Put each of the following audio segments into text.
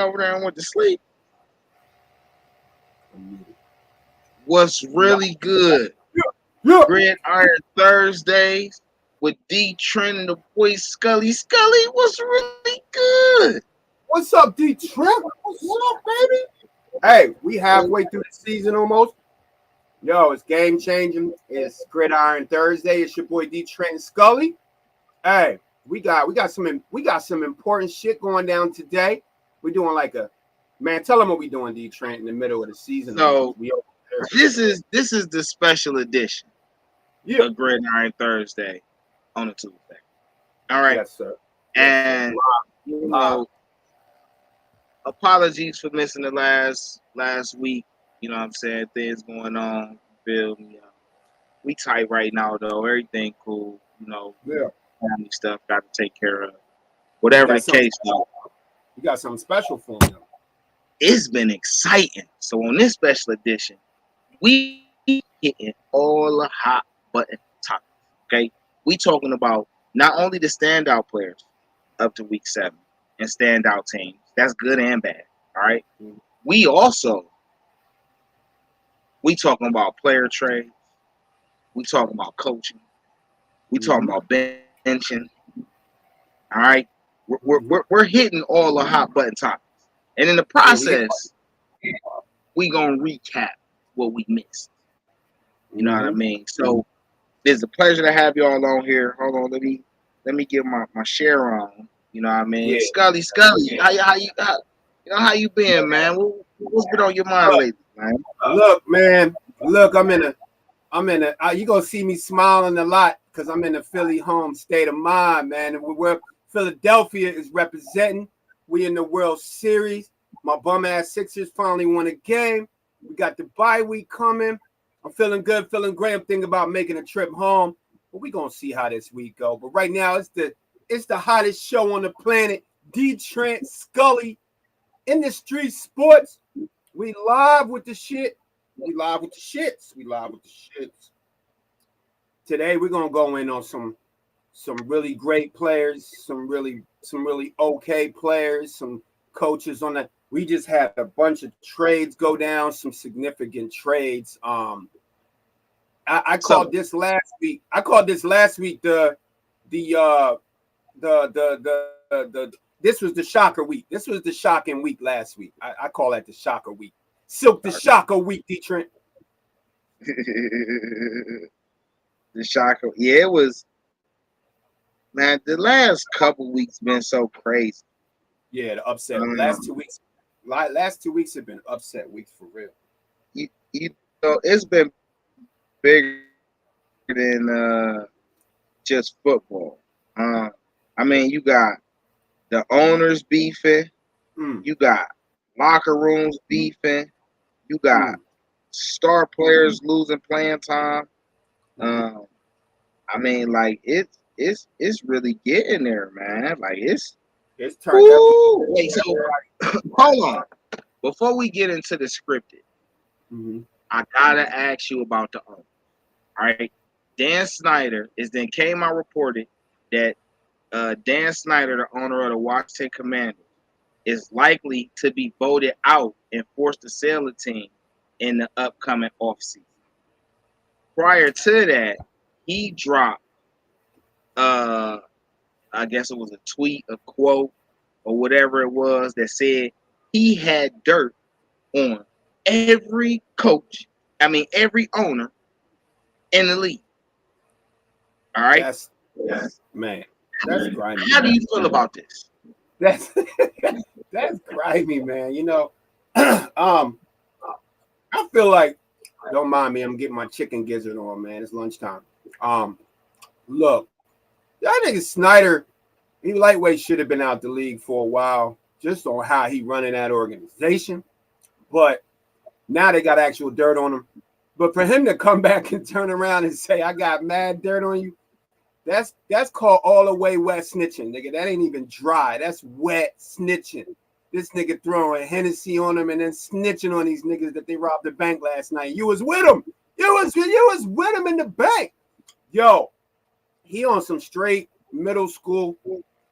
over there and went to sleep. What's really good? Yeah. Gridiron Thursdays with Dee Trynt and the boy Scully. Scully, what's really good? What's up, Dee Trynt? What's up, baby? Hey, we halfway through the season almost. Yo, it's game changing. It's Gridiron Thursday. It's your boy Dee Trynt and Scully. Hey, we got some important shit going down today. We're doing like a man. Tell them what we doing, Dee Trynt, in the middle of the season. So this is the special edition of Gridiron Thursday on a Tuesday. All right. Yes, sir. And you know, apologies for missing the last week. You know what I'm saying? Things going on. Feel me? We tight right now though. Everything cool. You know, family stuff got to take care of. Whatever the case is. You got something special for me. It's been exciting. So on this special edition, we hitting all the hot button topics. Okay, we talking about not only the standout players up to week 7 and standout teams. That's good and bad. All right. We talking about player trades. We talking about coaching. We talking about benching. All right. We're hitting all the hot button topics. And in the process, we gonna recap what we missed. You know what I mean? So it's a pleasure to have y'all on here. Hold on, let me get my share on. You know what I mean? Yeah. Scully, how you been, man? What's been on your mind lately, man? Look, man. Look, I'm in a. You gonna see me smiling a lot because I'm in a Philly home state of mind, man. And where Philadelphia is representing. We in the World Series. My bum ass Sixers finally won a game. We got the bye week coming. I'm feeling good, feeling great. I'm thinking about making a trip home, but we gonna see how this week go. But right now, it's the hottest show on the planet. Dee Trynt, Scully, in the street sports. We live with the shit. We live with the shits. Today we're gonna go in on some really great players, some really okay players, some coaches on that. We just had a bunch of trades go down, some significant trades. I called this last week. This was the shocker week. This was the shocking week last week. I call that the shocker week. Silk the shocker week, Dee Trynt. The shocker. Yeah, it was. Man, the last couple weeks been so crazy. Yeah, the upset. Last 2 weeks have been upset weeks for real. You know, it's been bigger than just football. I mean, you got the owners beefing. You got locker rooms beefing. You got star players losing playing time. I mean, like it's really getting there, man. Like it's turned up. Wait, so hold on. Before we get into the scripted, I gotta ask you about the owner. All right, Dan Snyder came out reported that Dan Snyder, the owner of the Washington Commanders, is likely to be voted out and forced to sell the team in the upcoming offseason. Prior to that, he dropped I guess it was a tweet, a quote, or whatever it was that said he had dirt on every coach, every owner in the league. All right? That's grimy. How do you feel about this? That's grimy, man. You know, I feel like, don't mind me, I'm getting my chicken gizzard on, man. It's lunchtime. Look, that nigga Snyder, he lightweight should have been out the league for a while, just on how he running that organization. But now they got actual dirt on him. But for him to come back and turn around and say, I got mad dirt on you, that's called all the way wet snitching, nigga. That ain't even dry. That's wet snitching. This nigga throwing Hennessy on him and then snitching on these niggas that they robbed the bank last night. You was with him. You was with him in the bank. Yo, he on some straight middle school.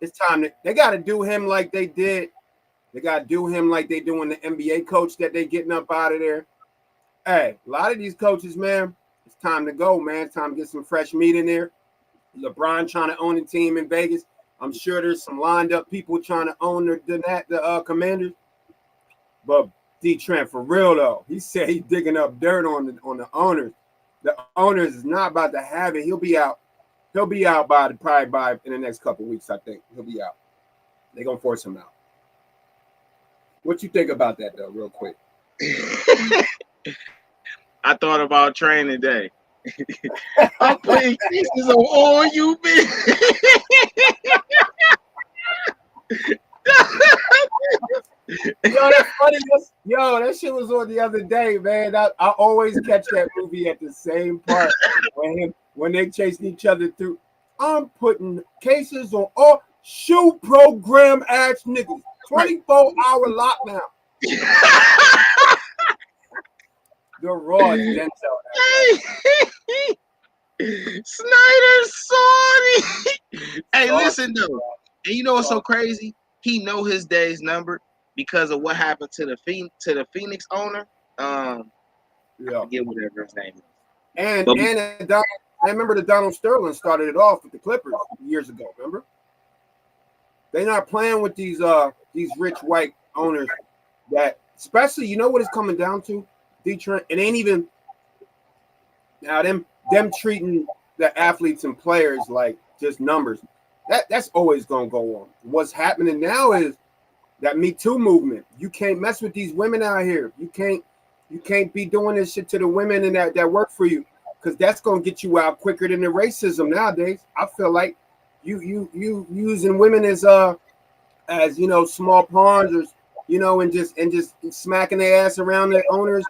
It's time they got to do him like they did They got to do him like they doing the NBA coach that they getting up out of there. Hey, a lot of these coaches, man, it's time to go, man. It's time to get some fresh meat in there. LeBron trying to own the team in Vegas. I'm sure there's some lined up people trying to own the Commanders. But Dee Trynt, for real though, he said he's digging up dirt on the owners. The owners is not about to have it. He'll be out. He'll be out probably by in the next couple of weeks. I think he'll be out. They're gonna force him out. What you think about that though, real quick? I thought about training day. I'm putting cases on all you bitches. Yo, that's funny. Yo, that shit was on the other day, man. I always catch that movie at the same part when they chasing each other through. I'm putting cases on all shoe program ass niggas. 24-hour lockdown. The raw Denzel. Snyder Saudi. Hey, listen though. And you know what's so crazy? He know his day's numbered because of what happened to the Phoenix owner. I forget whatever his name is. And I remember the Donald Sterling started it off with the Clippers years ago. Remember? They're not playing with these rich white owners. That especially, you know what it's coming down to, Dee Trynt? It ain't even now them treating the athletes and players like just numbers. That's always gonna go on. What's happening now is that Me Too movement. You can't mess with these women out here. You can't be doing this shit to the women and that work for you, because that's gonna get you out quicker than the racism nowadays. I feel like you using women as you know, small pawns, or you know, and just smacking their ass around their owners.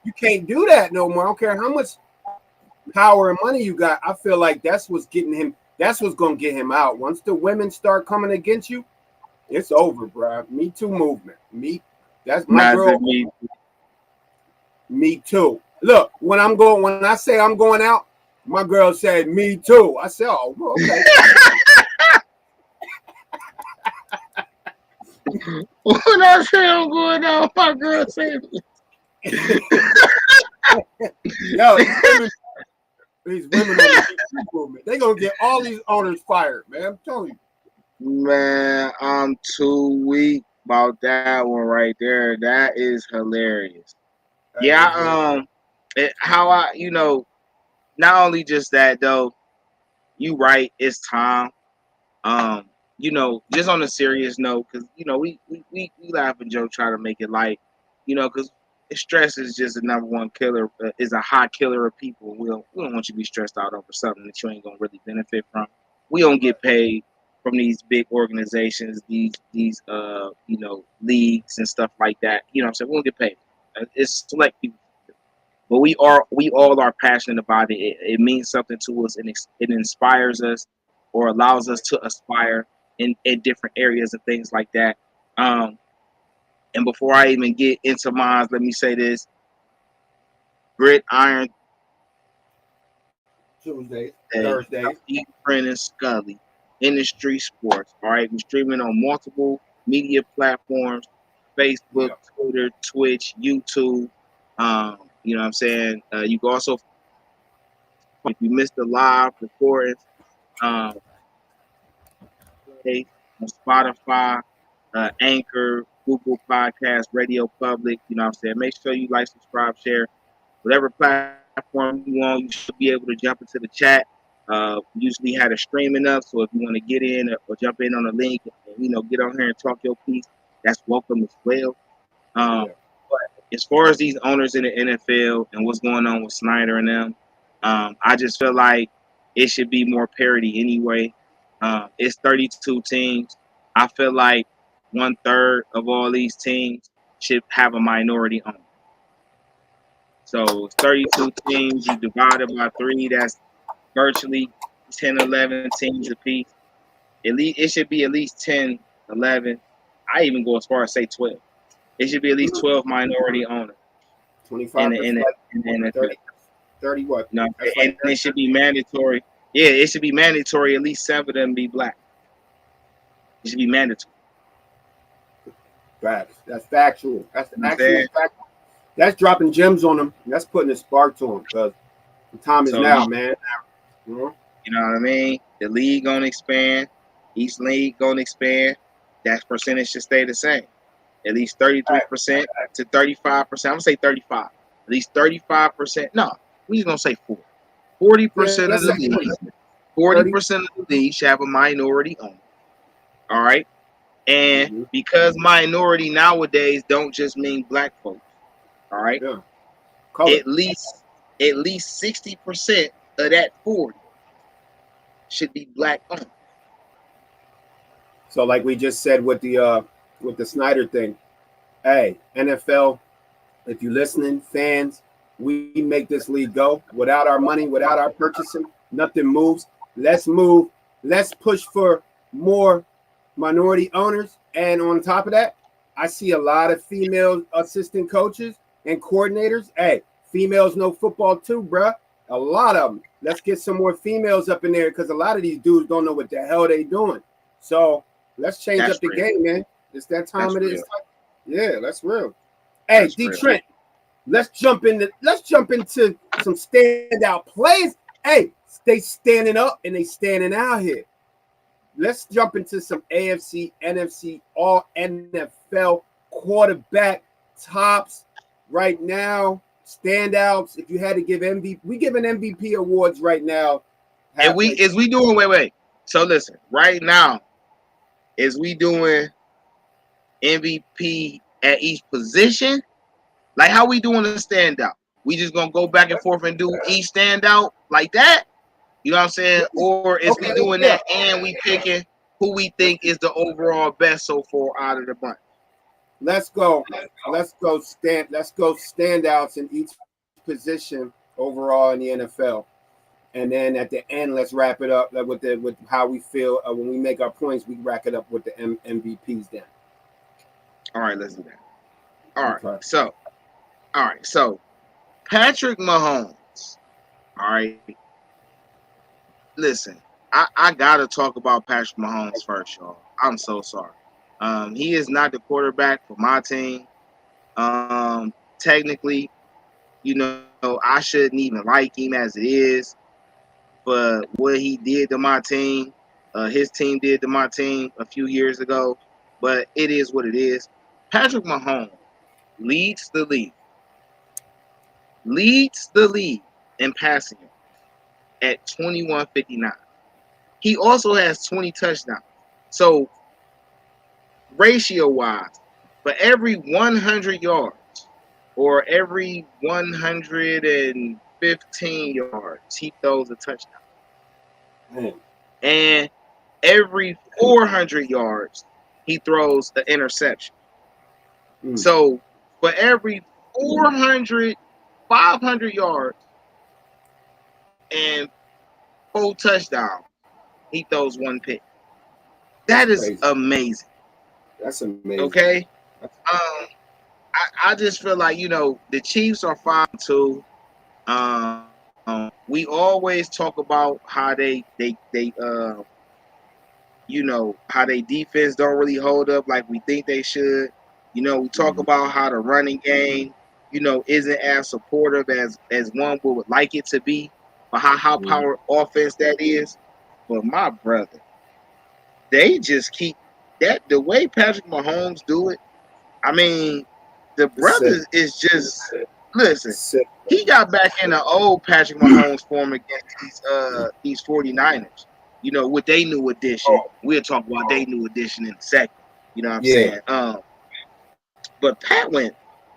You can't do that no more. I don't care how much power and money you got. I feel like that's what's getting him. That's what's gonna get him out. Once the women start coming against you, it's over, bro. Me Too movement. That's my girl. Me too. Look, when I say I'm going out, my girl said me too. I said, oh, okay. When I say I'm going out, my girl said Yo, these women on the movement, they gonna get all these owners fired, man. I'm telling you. Man, I'm too weak about that one right there. That is hilarious. Not only just that though, you right, it's time. Just on a serious note, because we laugh and joke, try to make it light, because stress is just the number one killer, is a hot killer of people. We don't want you to be stressed out over something that you ain't gonna really benefit from. We don't get paid from these big organizations, these leagues and stuff like that. You know what I'm saying? We don't get paid. It's select people. But we all are passionate about it. It means something to us, and it inspires us or allows us to aspire in different areas and things like that. And before I even get into mine, let me say this: Gridiron Thursdays, Dee Trynt and Scully, Industry Sports. All right, we're streaming on multiple media platforms: Facebook, Twitter, Twitch, YouTube. You know what I'm saying? You can also, if you missed the live recordings, on Spotify, Anchor, Google Podcasts, Radio Public. You know what I'm saying? Make sure you like, subscribe, share. Whatever platform you want, you should be able to jump into the chat. Usually had a streaming up, so if you want to get in or jump in on a link, and, get on here and talk your piece, that's welcome as well. But as far as these owners in the NFL and what's going on with Snyder and them, I just feel like it should be more parity anyway. It's 32 teams. I feel like 1/3 of all these teams should have a minority owner. So it's 32 teams. You divide it by 3. That's virtually 10, 11 teams apiece. It should be at least 10, 11. I even go as far as say 12. It should be at least 12 minority owners. 25 in the NFL. 30 what? No, and it should be mandatory. Yeah, it should be mandatory. At least 7 of them be black. It should be mandatory. Facts. That's factual. That's the You know what I'm actual saying? fact. That's dropping gems on them. That's putting a spark to them because the time is So now, man. You know? you know what I mean? The league gonna expand. Each league gonna expand. That percentage should stay the same. At least 33% to 35%. I'm gonna say 35. At least 35%. No, we just gonna say 40. 40% of Let's the say league. 30. 40% of the league should have a minority owner. All right. And Mm-hmm. because minority nowadays don't just mean black folks. All right. Yeah. Color. At least 60% of that 40 should be black owned. So like we just said with the Snyder thing, hey, NFL, if you're listening, fans, we make this league go. Without our money, without our purchasing, nothing moves. Let's move. Let's push for more minority owners. And on top of that, I see a lot of female assistant coaches and coordinators. Hey, females know football too, bruh. A lot of them. Let's get some more females up in there because a lot of these dudes don't know what the hell they doing. So let's change That's up the real. game, man. It's that time That's it real. is. Yeah, that's real. Hey, That's Dee real. Trynt, let's jump into some standout plays. Hey, they standing up and they standing out here. Let's jump into some AFC, NFC, all NFL quarterback tops right now. Standouts. If you had to give MVP, we giving MVP awards right now. And we doing wait. So listen, right now, is we doing MVP at each position? Like how we doing the standout? We just gonna go back and forth and do each standout like that? You know what I'm saying? Or is we doing that and we picking who we think is the overall best so far out of the bunch? Let's go standouts in each position overall in the NFL. And then at the end, let's wrap it up with how we feel when we make our points. We rack it up with the MVPs then. All right, let's do that. All right. So Patrick Mahomes. All right. Listen, I gotta talk about Patrick Mahomes first, y'all. I'm so sorry. He is not the quarterback for my team. Technically, you know, I shouldn't even like him as it is. But what he did to my team, his team did to my team a few years ago. But it is what it is. Patrick Mahomes leads the league in passing at 21.59. He also has 20 touchdowns. So ratio-wise, for every 100 yards or every 115 yards, he throws a touchdown. And every 400 yards, he throws the interception. So for every 500 yards and 4 touchdowns, he throws 1 pick. That is crazy. Amazing. That's amazing. Okay. I just feel like, you know, the Chiefs are 5-2. We always talk about how they you know, how they defense don't really hold up like we think they should. You know, we talk about how the running game, you know, isn't as supportive as one would like it to be, but how power offense that is. But my brother, they just keep that the way Patrick Mahomes do it. I mean, the brother is just listen. He got back in the old Patrick Mahomes form against these 49ers. You know, with their new addition. We'll talk about their new addition in a second. You know what I'm saying? But Pat went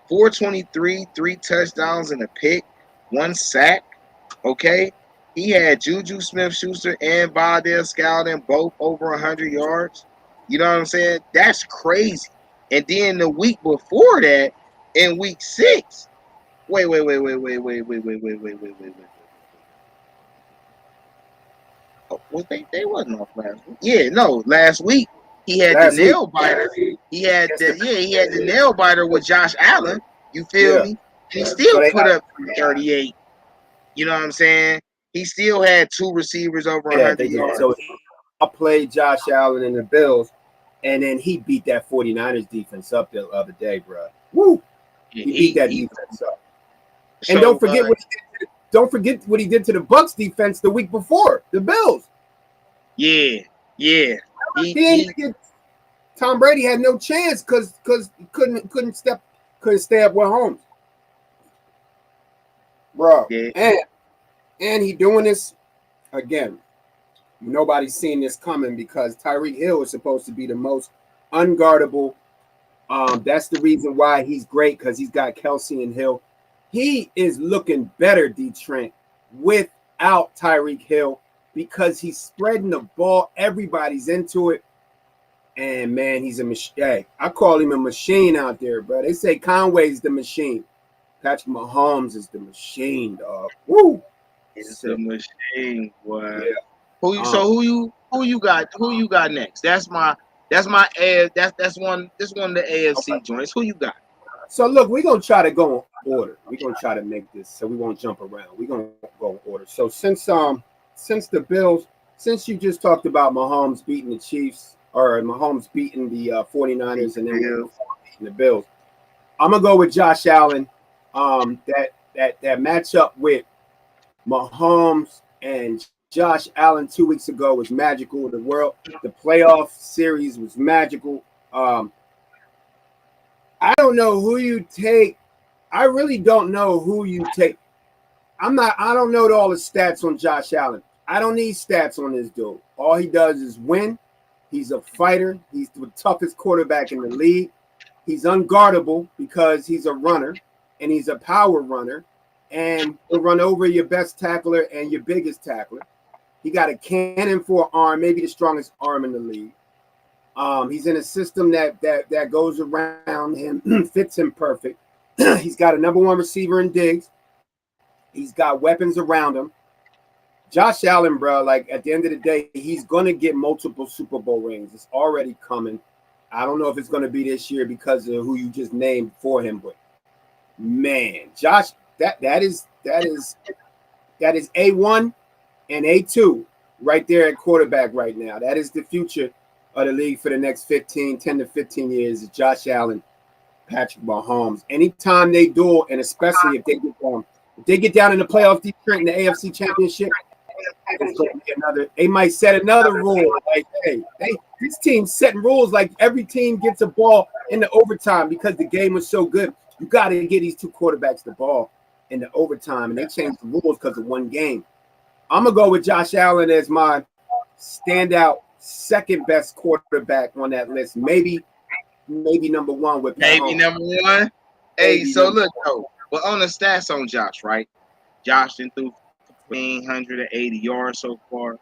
423, 3 touchdowns and a pick, 1 sack. Okay. He had Juju Smith-Schuster and Valdez Scouting both over 100 yards. You know what I'm saying? That's crazy. And then the week before that, in week 6, wait. Oh, was they wasn't off last week. Yeah, no, last week he had the nail biter. He had the nail biter with Josh Allen. You feel me? And he still put up 38. You know what I'm saying? He still had 2 receivers over 100 yards. So I played Josh Allen in the Bills. And then he beat that 49ers defense up the other day, bro. Woo! Yeah, He beat that defense up. And So, don't forget what he did to the Bucs defense the week before, the Bills. yeah. Tom Brady had no chance because he couldn't stay up with Holmes. Bro. Yeah. And he doing this again. Nobody's seen this coming because Tyreek Hill is supposed to be the most unguardable. That's the reason why he's great, because he's got Kelsey and Hill. He is looking better, Dee Trynt, without Tyreek Hill, because he's spreading the ball. Everybody's into it. And, man, he's a machine. Hey, I call him a machine out there, bro. They say Conway's the machine. Patrick Mahomes is the machine, dog. Woo! It's the machine, boy. Yeah. Who you got next? That's one of the AFC joints. Who you got? So look, we're gonna try to go in order. We're gonna try to make this so we won't jump around. We're gonna go in order. So since the Bills, since you just talked about Mahomes beating the Chiefs, or Mahomes beating the 49ers and then beating the Bills, I'm gonna go with Josh Allen. That matchup with Mahomes and Josh Allen 2 weeks ago was magical. The playoff series was magical. I don't know who you take. I really don't know who you take. I don't know all the stats on Josh Allen. I don't need stats on this dude. All he does is win. He's a fighter. He's the toughest quarterback in the league. He's unguardable because he's a runner and he's a power runner, and will run over your best tackler and your biggest tackler. He got a cannon for an arm, maybe the strongest arm in the league. He's in a system that goes around him, fits him perfect. He's got a number one receiver in Diggs. He's got weapons around him. Josh Allen, bro, like at the end of the day, he's going to get multiple Super Bowl rings. It's already coming. I don't know if it's going to be this year because of who you just named for him, but man, Josh, that is A1 and A2 right there at quarterback right now. That is the future of the league for the next 10 to 15 years is Josh Allen, Patrick Mahomes. Anytime they duel, and especially if they get down in the playoff deep in the AFC Championship, they might set another rule. Like, hey, this team's setting rules like every team gets a ball in the overtime because the game was so good. You got to get these two quarterbacks the ball in the overtime, and they changed the rules because of one game. I'm going to go with Josh Allen as my standout second best quarterback on that list. Maybe number one with maybe number one. Hey, so look though, well on the stats on Josh, right? Josh done threw 1,580 yards so far,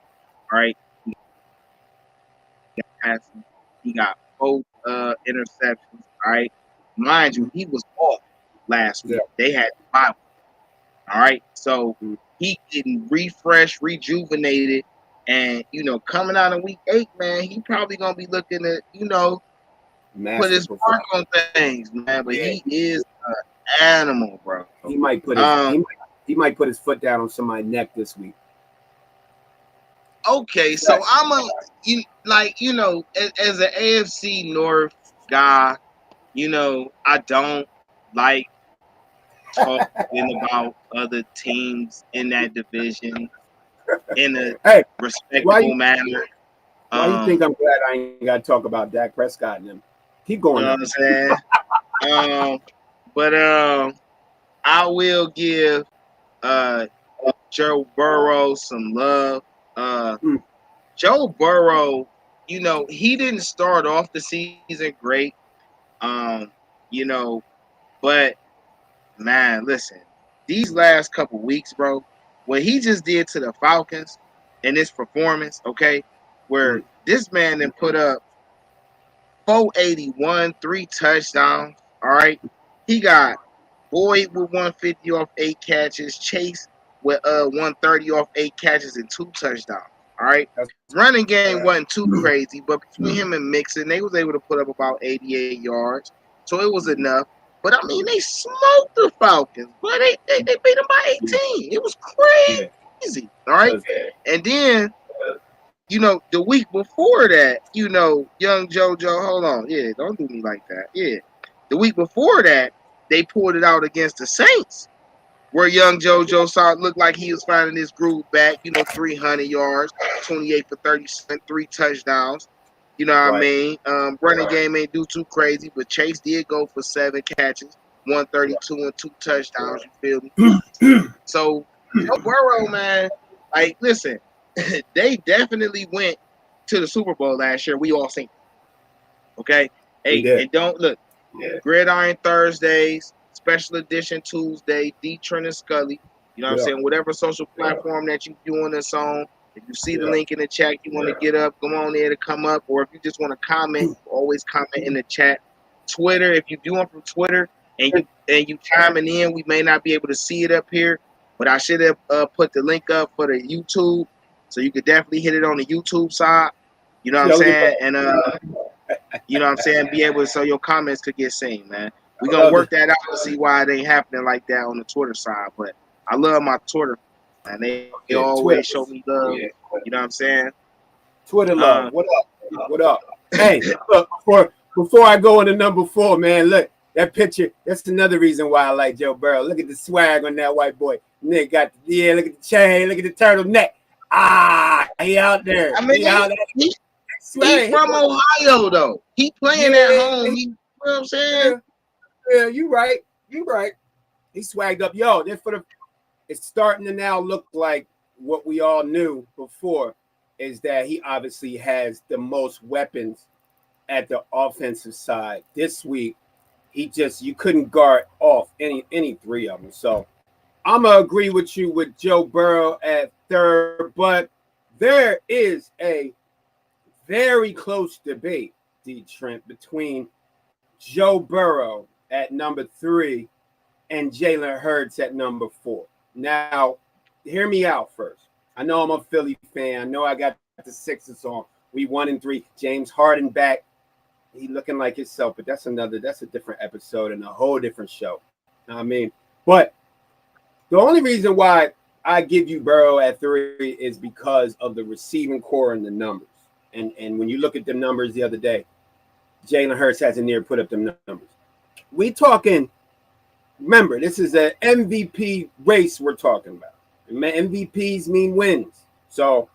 right? He got 4 interceptions, right? Mind you, he was off last week. They had 5. All right, so he getting refreshed, rejuvenated, and coming out of week 8, man, he probably gonna be looking at put his mark on things, man. But he is an animal, bro. He might put his foot down on somebody's neck this week. Okay, so I'm as an AFC North guy, I don't like talking about other teams in that division in a respectable manner. Why you think I'm glad I ain't got to talk about Dak Prescott and them? Keep going. You know what I'm saying? But I will give Joe Burrow some love. Joe Burrow, he didn't start off the season great. But man, listen, these last couple weeks, bro, what he just did to the Falcons in this performance, okay, where this man then put up 481, 3 touchdowns, all right? He got Boyd with 150 off 8 catches, Chase with 130 off 8 catches and 2 touchdowns, all right? Running game wasn't too crazy, but between him and Mixon, they was able to put up about 88 yards, so it was enough. But, I mean, they smoked the Falcons, but they beat them by 18. It was crazy, all right? And then the week before that, young JoJo, hold on. Yeah, don't do me like that. Yeah. The week before that, they pulled it out against the Saints, where young JoJo saw it look like he was finding his groove back, 300 yards, 28 for 37, 3 touchdowns. You know what I Right. mean? Running game ain't do too crazy, but Chase did go for 7 catches, 132 and 2 touchdowns. You feel me? So Joe Burrow, man, like, listen, they definitely went to the Super Bowl last year. We all seen it. Okay? We Hey, did. and don't look. Yeah. Gridiron Thursdays, Special Edition Tuesday, Dee Trynt and Scully. You know what I'm Yeah. saying? Whatever social platform that you doing this on, if you see the Yeah. link in the chat, you want to get up, go on there to come up. Or if you just want to comment, always comment in the chat. Twitter, if you doing from Twitter and you chiming in, we may not be able to see it up here, but I should have put the link up for the YouTube, so you could definitely hit it on the YouTube side. You know what I'm saying? And you know what I'm saying? Be able to, so your comments could get seen, man. We're going to work that out to see why it ain't happening like that on the Twitter side. But I love my Twitter, and they always Twitter. show me love. Yeah. You know what I'm saying? Twitter love. What up? What up? Hey, look, before I go into number 4, man, look, that picture, that's another reason why I like Joe Burrow. Look at the swag on that white boy. Nick got look at the chain, look at the turtleneck. He out there. I mean, he's from Ohio, though. He playing at home. You know what I'm saying? Yeah, you right. He swagged up. Yo, it's starting to now look like what we all knew before, is that he obviously has the most weapons at the offensive side. This week, you couldn't guard off any 3 of them. So I'm gonna agree with you with Joe Burrow at 3rd, but there is a very close debate, Dee Trynt, between Joe Burrow at number 3 and Jalen Hurts at number 4. Now, hear me out first. I know I'm a Philly fan. I know I got the Sixers on. We 1-3. James Harden back. He looking like himself, but that's a different episode and a whole different show. You know what I mean? But the only reason why I give you Burrow at 3 is because of the receiving core and the numbers. And when you look at the numbers the other day, Jalen Hurts hasn't near put up them numbers. We talking, remember, this is an MVP race we're talking about. MVPs mean wins. So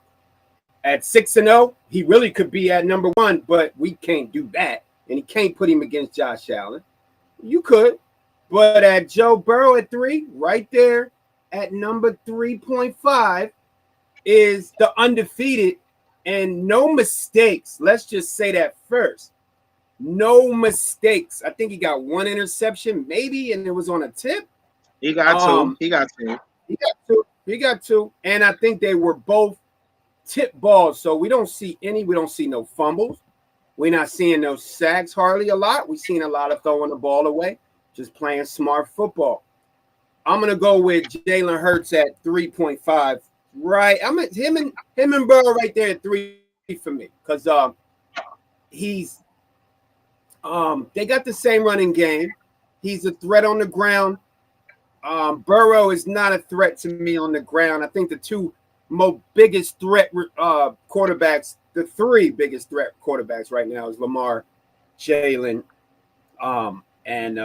at 6-0, he really could be at number 1, but we can't do that. And he can't put him against Josh Allen. You could. But at Joe Burrow at 3, right there at number 3.5 is the undefeated and no mistakes. Let's just say that first. No mistakes. I think he got 1 interception, maybe, and it was on a tip. He got 2. He got 2. And I think they were both tip balls. So we don't see no fumbles. We're not seeing no sacks hardly a lot. We've seen a lot of throwing the ball away, just playing smart football. I'm gonna go with Jalen Hurts at 3.5. Right. I'm at him and Burrow right there at 3 for me. Because they got the same running game. He's a threat on the ground. Burrow is not a threat to me on the ground. I think the 2 biggest threat quarterbacks, the 3 biggest threat quarterbacks right now is Lamar, Jalen, and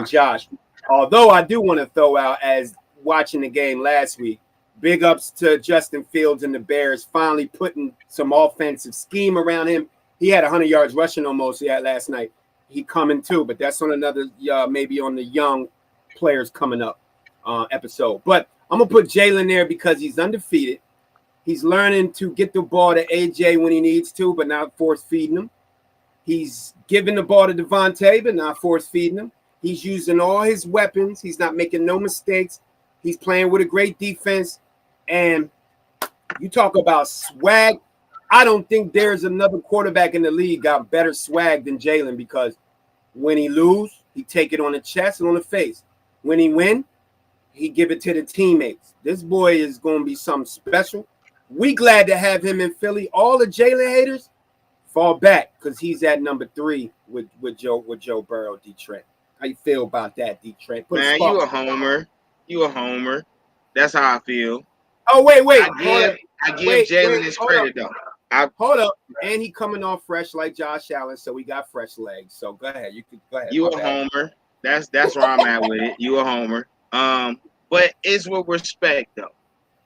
Josh. Although I do want to throw out, as watching the game last week, big ups to Justin Fields and the Bears finally putting some offensive scheme around him. He had 100 yards rushing almost last night. He coming too, but that's on another, maybe on the young players coming up episode. But I'm going to put Jalen there because he's undefeated. He's learning to get the ball to AJ when he needs to, but not force feeding him. He's giving the ball to Devontae, but not force feeding him. He's using all his weapons. He's not making no mistakes. He's playing with a great defense. And you talk about swag. I don't think there's another quarterback in the league got better swag than Jalen, because when he lose, he take it on the chest and on the face. When he win, he give it to the teammates. This boy is going to be something special. We glad to have him in Philly. All the Jalen haters fall back because he's at number 3 with Joe Burrow, Dee Trynt. How you feel about that, Dee Trynt? Man, you a homer. You a homer. That's how I feel. Oh, wait. I give Jalen his credit though. Hold up, and he coming off fresh like Josh Allen, so we got fresh legs. So go ahead, you could go ahead. You a homer. That's where I'm at with it. You a homer. But it's with respect though.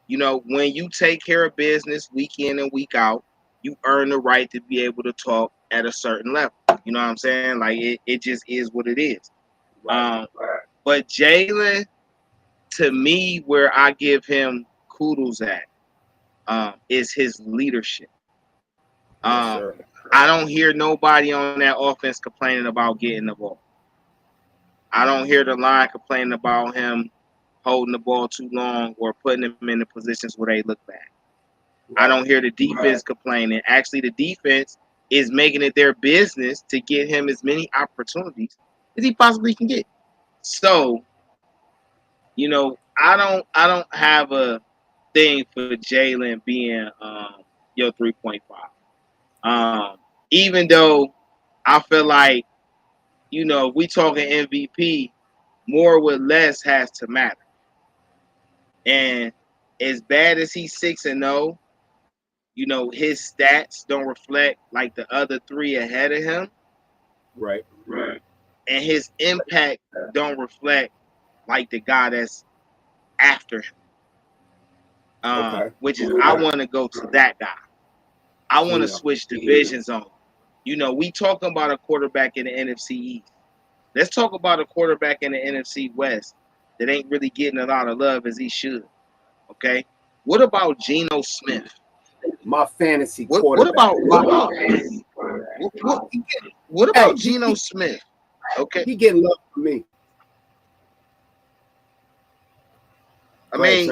You know, when you take care of business week in and week out, you earn the right to be able to talk at a certain level. You know what I'm saying? Like it just is what it is. Right. But Jalen, to me, where I give him kudos at, is his leadership. I don't hear nobody on that offense complaining about getting the ball. I don't hear the line complaining about him holding the ball too long or putting them in the positions where they look bad. Right. I don't hear the defense complaining. Actually, the defense is making it their business to get him as many opportunities as he possibly can get. So, you know, I don't have a thing for Jalen being your 3.5. Even though I feel like, you know, we talking MVP, more with less has to matter. And as bad as he's 6-0, you know, his stats don't reflect like the other three ahead of him. Right. And his impact don't reflect like the guy that's after him. Which is, I want to go to that guy. I want to switch divisions on. You know, we talking about a quarterback in the NFC East. Let's talk about a quarterback in the NFC West that ain't really getting a lot of love as he should. Okay? What about Geno Smith? My fantasy quarterback. What about Geno Smith? Okay. He getting love from me. I mean,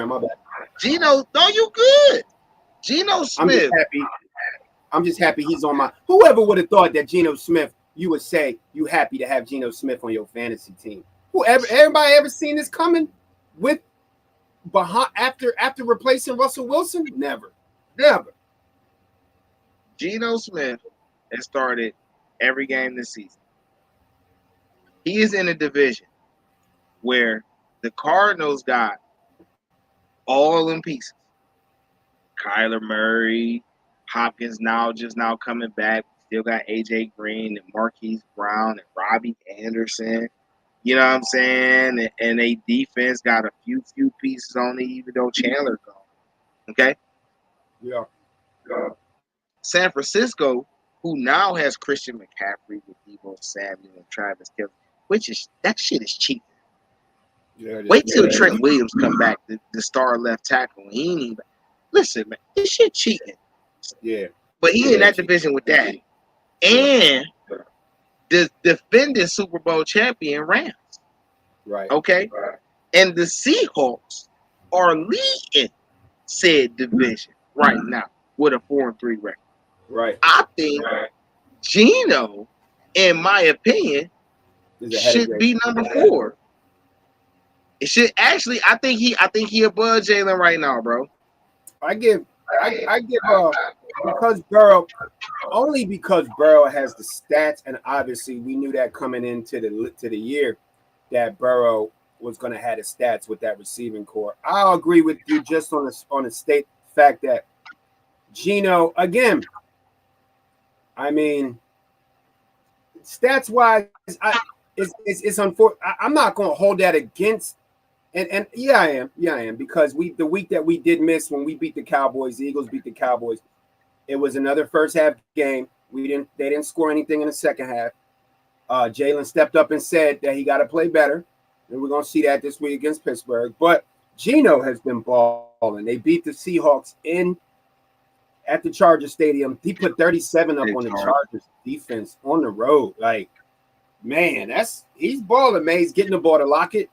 Geno, no, you good. Geno Smith. I'm just happy he's on my. Whoever would have thought that Geno Smith, you would say you happy to have Geno Smith on your fantasy team. Everybody ever seen this coming with after replacing Russell Wilson? Never. Geno Smith has started every game this season. He is in a division where the Cardinals got all in pieces. Kyler Murray, Hopkins now coming back. Still got AJ Green and Marquise Brown and Robbie Anderson. You know what I'm saying? And they defense got a few pieces on it, even though Chandler gone. Okay? Yeah. San Francisco, who now has Christian McCaffrey with Deebo Samuel and Travis Kelce, that shit is cheap. Yeah, wait till Trent Williams come back, the star left tackle. He ain't even. Listen, man, this shit cheating. Yeah. But he in that division with that. And the defending Super Bowl champion Rams. Right. Okay? Right. And the Seahawks are leading said division right now with a 4-3 record. Right. I think Geno, in my opinion, should be number 4. It should actually. I think he above Jalen right now, bro. I give because Burrow has the stats, and obviously we knew that coming into the year that Burrow was going to have the stats with that receiving core. I'll agree with you just on the state fact that Geno, again, I mean, stats wise, it's unfortunate. I'm not going to hold that against. And yeah, I am because the week that we did miss when we beat the Cowboys, the Eagles beat the Cowboys, it was another first half game. They didn't score anything in the second half. Jalen stepped up and said that he got to play better, and we're gonna see that this week against Pittsburgh. But Geno has been balling. They beat the Seahawks at the Chargers Stadium. He put 37 up on the Chargers defense on the road. Like, man, he's balling, man. He's getting the ball to Lockett.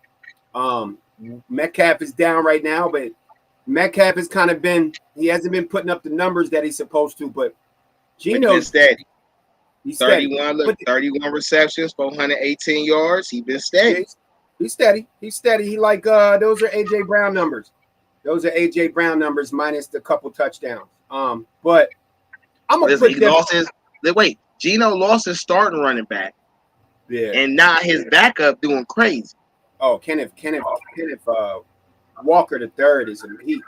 Metcalf is down right now, but Metcalf has kind of he hasn't been putting up the numbers that he's supposed to, but Geno's steady. He's 31 receptions, 418 yards. He's been steady. He's steady. He like those are AJ Brown numbers. Minus the couple touchdowns. But I'm gonna Geno lost his starting running back. Yeah. And now his backup doing crazy. Oh, Kenneth Walker the third is a heat.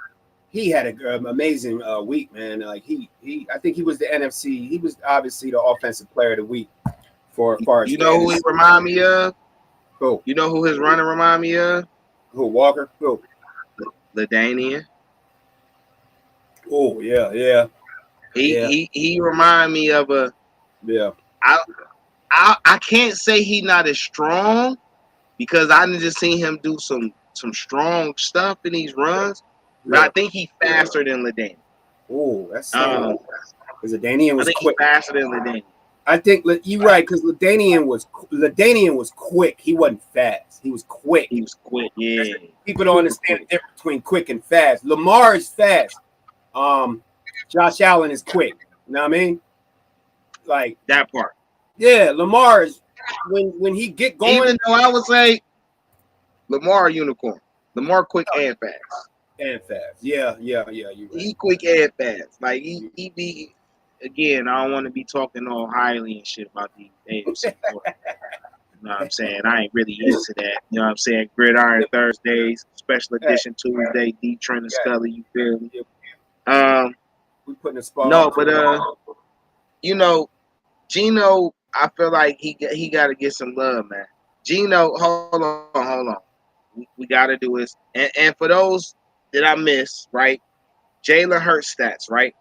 he had an amazing week, man. Like I think he was the NFC. He was obviously the offensive player of the week for far as You know who he remind me of? Who? You know who his running remind me of? Who? Walker? Who? LaDainian. Oh yeah. He remind me of a. Yeah. I can't say he not as strong because I just seen him do some strong stuff in these runs, but I think he's faster than LaDainian. Oh, that's because LaDainian was quick. Faster than LaDainian. I think you're right because LaDainian was quick. He wasn't fast. He was quick. He was quick. Yeah. People don't understand the difference between quick and fast. Lamar is fast. Josh Allen is quick. You know what I mean? Like that part. Yeah, Lamar is when he get going. Even though I would say Lamar unicorn. Lamar quick and fast. Yeah. You're right. He quick and fast. Like he be again. I don't want to be talking all highly and shit about the AFC. You know what I'm saying? I ain't really into that. You know what I'm saying? Gridiron Thursdays, special edition Tuesday, Dee Trynt and Scully. You feel me? We putting a spot. No, but you know, Gino. I feel like he got to get some love, man. Gino, hold on. We got to do this. And for those that I missed, right? Jalen Hurts stats, right?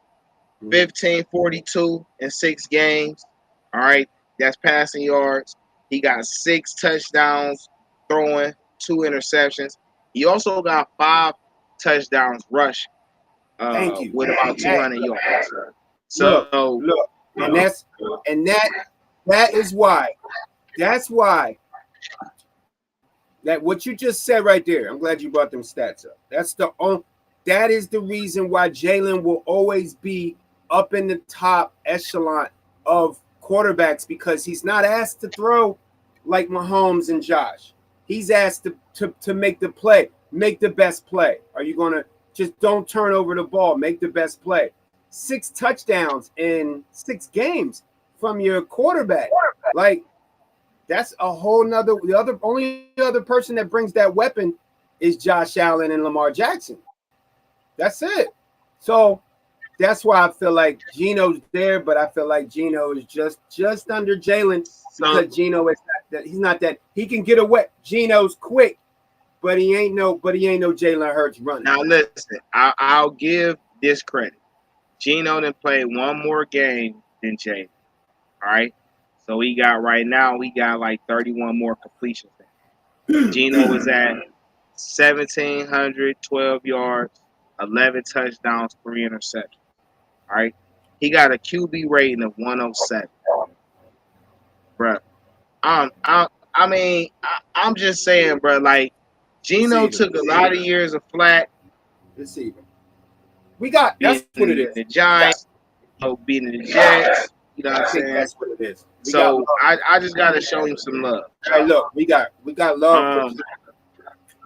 15, 42 in 6 games. All right. That's passing yards. He got 6 touchdowns throwing, 2 interceptions. He also got 5 touchdowns rush with about 200 yards. So look. And that is why. That's why. That what you just said right there. I'm glad you brought them stats up. That is the reason why Jalen will always be up in the top echelon of quarterbacks because he's not asked to throw like Mahomes and Josh. He's asked to make the play, make the best play. Are you gonna just don't turn over the ball, make the best play? 6 touchdowns in 6 games from your quarterback. Like that's a whole nother. The only other person that brings that weapon is Josh Allen and Lamar Jackson. That's it. So that's why I feel like Gino's there, but I feel like Gino is just under Jalen because Gino is not that he's not that he can get away. Gino's quick, but he ain't no Jalen Hurts running. Now listen, I'll give this credit. Gino done played one more game than Jalen. All right. So we got like 31 more completions. Gino was at 1,712 yards, 11 touchdowns, 3 interceptions. All right. He got a QB rating of 107. Bruh. I'm just saying, bro. Like Gino took a lot of years of flack. Deceiving. That's what it is. The Giants, beating the Jets. You know what I'm saying? That's what it is. So I just gotta show him some love. Hey, look, we got love.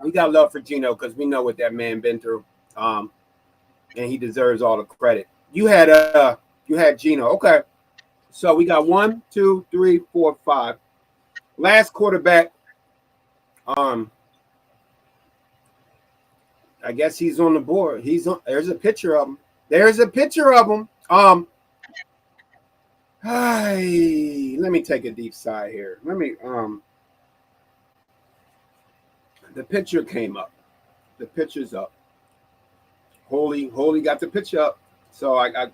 We got love for Gino because we know what that man been through, and he deserves all the credit. You had Gino. Okay, so we got 1, 2, 3, 4, 5. Last quarterback. I guess he's on the board. There's a picture of him. Hi. Let me take a deep sigh here. The picture came up. The picture's up. Holy got the picture up. So I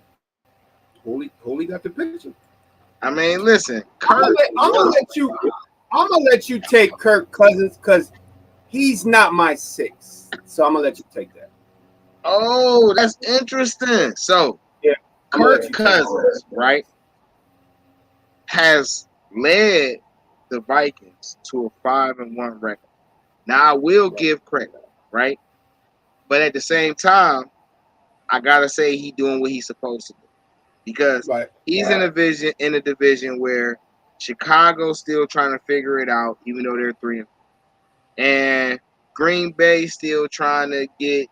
Holy got the picture. I mean, listen, I'm gonna let you take Kirk Cousins because he's not my 6. So I'm gonna let you take that. Oh, that's interesting. So yeah, Kirk Cousins, right, has led the Vikings to a 5-1 record. Now I will give credit, right? But at the same time, I gotta say he's doing what he's supposed to do. Because he's in a division where Chicago's still trying to figure it out, even though they're 3. And Green Bay still trying to get,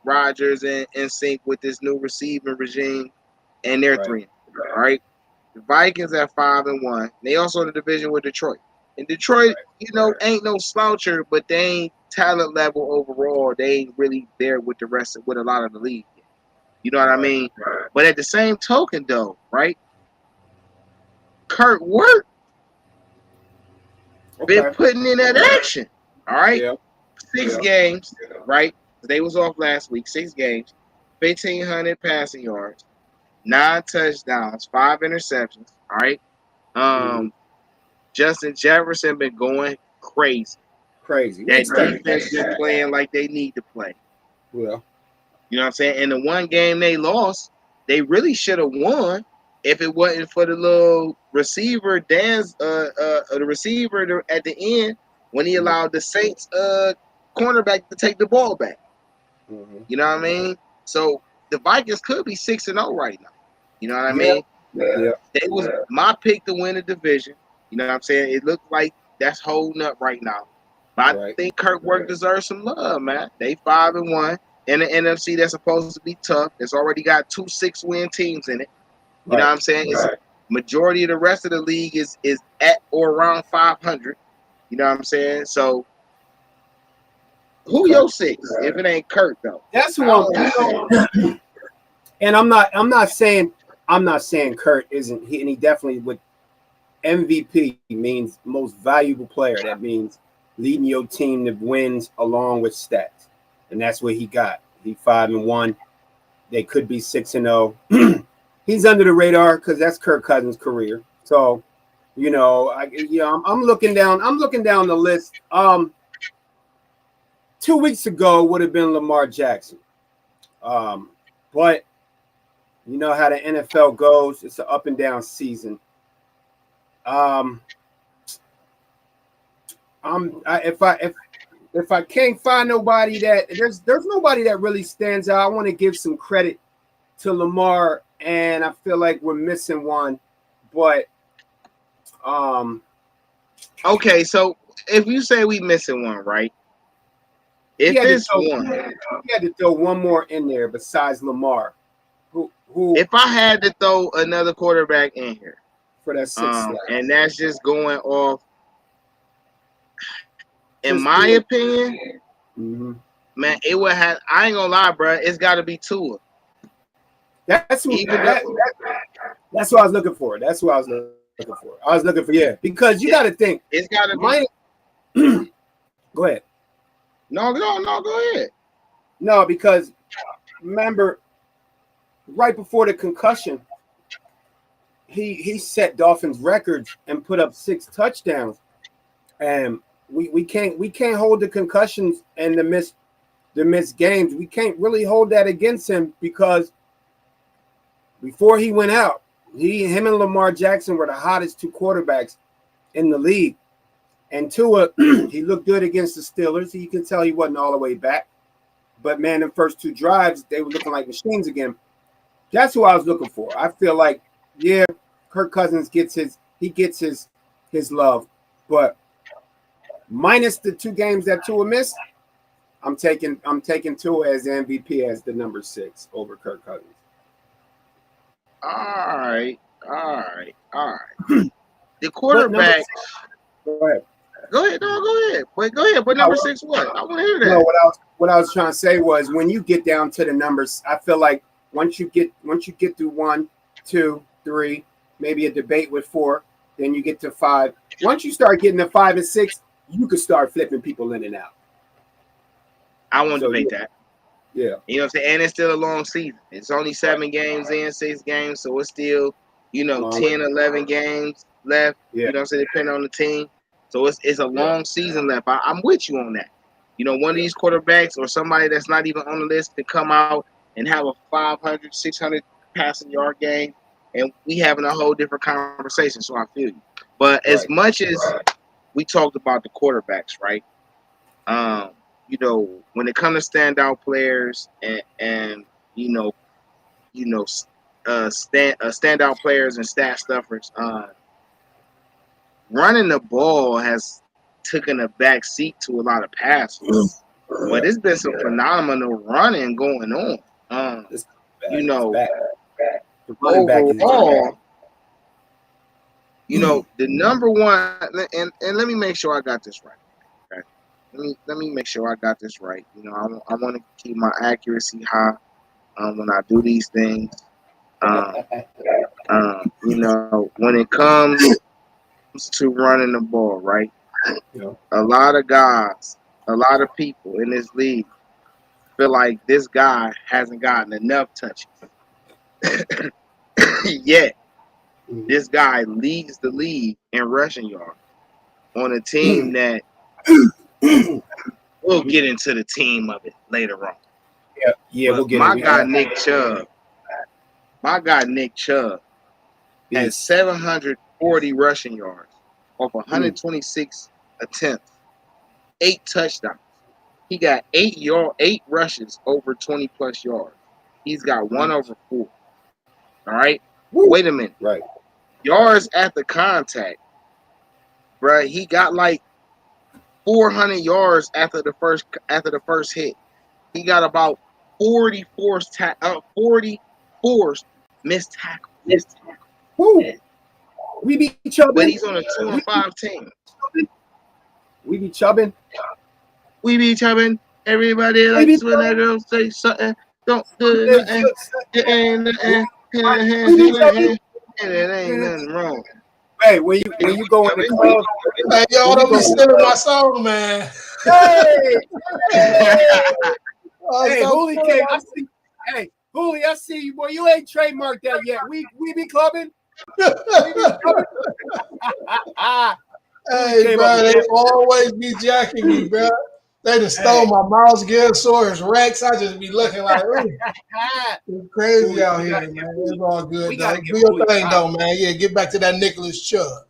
Rodgers in sync with this new receiving regime, and they're 3. All right. The Vikings at 5-1. They also in the division with Detroit. And Detroit, ain't no sloucher, but they ain't talent level overall, they ain't really there with with a lot of the league. You know what I mean? But at the same token, though, right? Kurt Work been putting in that action. All right, 6 games, right? They was off last week. 6 games, 1,500 passing yards, 9 touchdowns, 5 interceptions. All right. Justin Jefferson been going crazy. That defense been playing like they need to play. Well, you know what I'm saying? And the one game they lost, they really should have won if it wasn't for the little receiver, the receiver at the end when he allowed the Saints cornerback to take the ball back. You know what I mean? So the Vikings could be 6-0 right now. You know what I mean? Yeah. They was my pick to win the division. You know what I'm saying? It looked like that's holding up right now. But I think Kurt Work deserves some love, man. They 5-1 in the NFC. That's supposed to be tough. It's already got 2 6-win teams in it. You know what I'm saying? It's majority of the rest of the league is at or around 500. You know what I'm saying? So who your 6 if it ain't Kurt though? That's who I'm. And I'm not saying Kurt isn't. He definitely would. MVP means most valuable player. That means leading your team to wins along with stats, and that's what he got. He 5-1. They could be 6-0. He's under the radar because that's Kirk Cousins' career. So, you know, I'm looking down. I'm looking down the list. 2 weeks ago would have been Lamar Jackson, but you know how the NFL goes. It's an up and down season. If I can't find nobody that there's nobody that really stands out, I want to give some credit to Lamar, and I feel like we're missing one. But okay, so if you say we missing one, right? If it's one, you had to throw one more in there besides Lamar. Who? If I had to throw another quarterback in here. For that 6 and that's just going off. In my opinion, man, it would have. I ain't gonna lie, bro. It's got to be Tua. That's what I was looking for. That's what I was looking for. I was looking for because you got to think. It's got to be. Go ahead. No, go ahead. No, because remember, right before the concussion. He set Dolphins records and put up 6 touchdowns, and we can't hold the concussions and the missed games. We can't really hold that against him because before he went out, him and Lamar Jackson were the hottest 2 quarterbacks in the league. And Tua, he looked good against the Steelers. You can tell he wasn't all the way back, but man, the first 2 drives they were looking like machines again. That's who I was looking for. I feel like. Yeah, Kirk Cousins gets his love, but minus the 2 games that Tua missed, I'm taking Tua as the MVP as the number 6 over Kirk Cousins. All right. The quarterback. Go ahead. Go ahead. Wait, go ahead. But number 6 what? I want to hear that. No, what I was trying to say was when you get down to the numbers, I feel like once you get through 1, 2, 3, maybe a debate with 4, then you get to 5. Once you start getting to 5 and 6, you could start flipping people in and out. I won't debate that. Yeah. You know what I'm saying? And it's still a long season. It's only 7 games in, 6 games, so it's still, 10, 11 games left. Yeah. You know what I'm saying? Depending on the team. So it's a long season left. I'm with you on that. One of these quarterbacks or somebody that's not even on the list can come out and have a 500, 600 passing yard game. And we having a whole different conversation, so I feel you. But as much as we talked about the quarterbacks, right? When it comes to standout players and standout players and stat stuffers, running the ball has taken a back seat to a lot of passes. But it's been some phenomenal running going on. Overall, the number one, and let me make sure I got this right. Okay? let me make sure I got this right. I want to keep my accuracy high when I do these things. Um, when it comes to running the ball, right? Yeah. A lot of guys, a lot of people in this league feel like this guy hasn't gotten enough touches yet. This guy leads the league in rushing yards on a team that we'll get into the team of it later on. Yeah, we'll But get it. My guy Nick Chubb has 740 rushing yards off 126 attempts, 8 touchdowns. He got 8 rushes over 20 plus yards. He's got 1 over 4. All right. Wait a minute. Right. Yards after contact, bruh. He got like 400 yards after the first hit. He got about 40 missed tackles. Woo. We be chubbing. But he's on a 2-5 team. We be chubbing. We be chubbing. Everybody likes when that girl say something. Don't do nothing. And it ain't nothing wrong. Hey, when you go in the club, hey, y'all don't be stealing my song, man. Hey, Hooli came. Hey, Hooli, I see you, boy. You ain't trademarked that yet. We be clubbing. Hey, bro, they always be jacking me, bro. They just stole my mouse, Gilsaurus Rex. I just be looking like, it's crazy out here, man. It's all good, though. Do your thing, though, man. Yeah, get back to that Nicholas Chubb.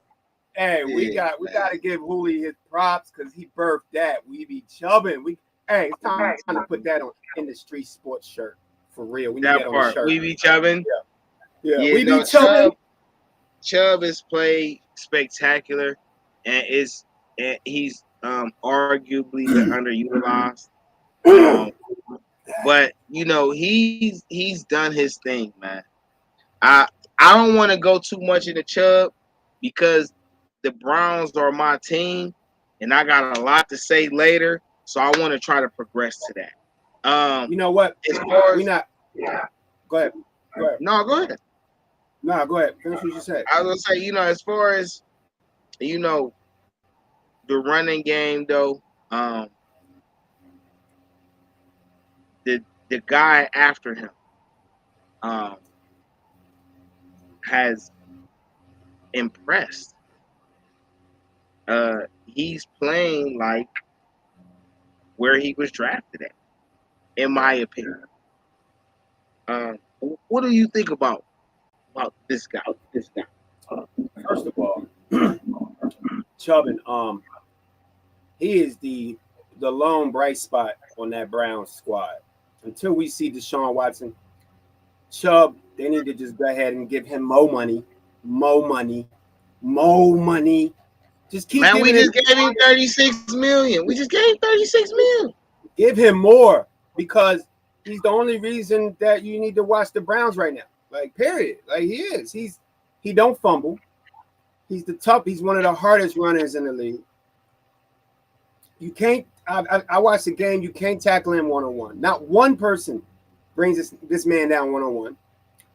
Hey, we got to give Hooli his props because he birthed that. We be chubbing. It's time to put that on in the street sports shirt for real. We need that on the shirt. We be chubbing. Yeah, we be chubbing. Chubb has played spectacular, and he's arguably underutilized. But he's done his thing, man. I don't want to go too much into Chubb because the Browns are my team, and I got a lot to say later. So I want to try to progress to that. You know what? As far as, Go ahead. No, go ahead. No, go ahead. Finish what you said. I was gonna say, as far as the running game though, the guy after him has impressed. He's playing like where he was drafted at, in my opinion. What do you think about this guy? First of all, Chubbin, he is the lone bright spot on that Browns squad. Until we see Deshaun Watson, Chubb, they need to just go ahead and give him more money. Just keep. Man, we just gave him $36 million. We just gave him $36 million. Give him more because he's the only reason that you need to watch the Browns right now. Like, period. Like, he is. He don't fumble. He's he's one of the hardest runners in the league. You can't. I watched the game. You can't tackle him one-on-one. Not one person brings this man down one-on-one.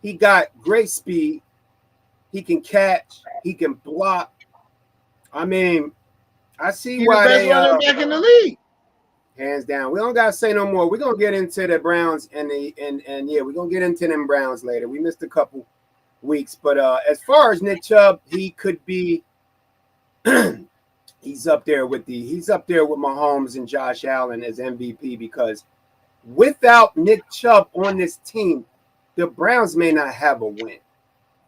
He got great speed. He can catch. He can block. I mean, I see He's why the best running back in the league. Hands down. We don't gotta say no more. We're gonna get into the Browns and we're gonna get into them Browns later. We missed a couple weeks, but as far as Nick Chubb, he could be he's up there with Mahomes and Josh Allen as MVP because without Nick Chubb on this team, the Browns may not have a win.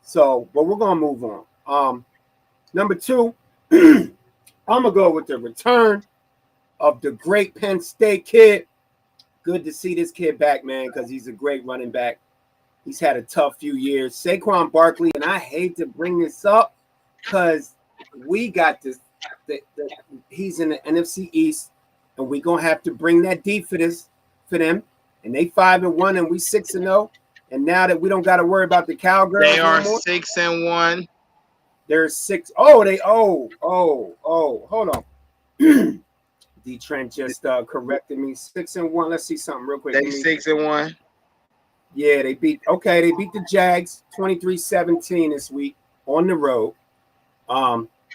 So, but we're gonna move on. Number 2, I'm gonna go with the return of the great Penn State kid. Good to see this kid back, man, because he's a great running back. He's had a tough few years. Saquon Barkley, and I hate to bring this up because we got this. He's in the NFC East, and we're gonna have to bring that D for them. And they 5-1, and we 6-0. And now that we don't got to worry about the Cowgirls, they are 6-1. They're 6. Hold on. Dee Trynt just corrected me. 6-1. Let's see something real quick. They 6-1. Yeah, they beat the Jags 23-17 this week on the road.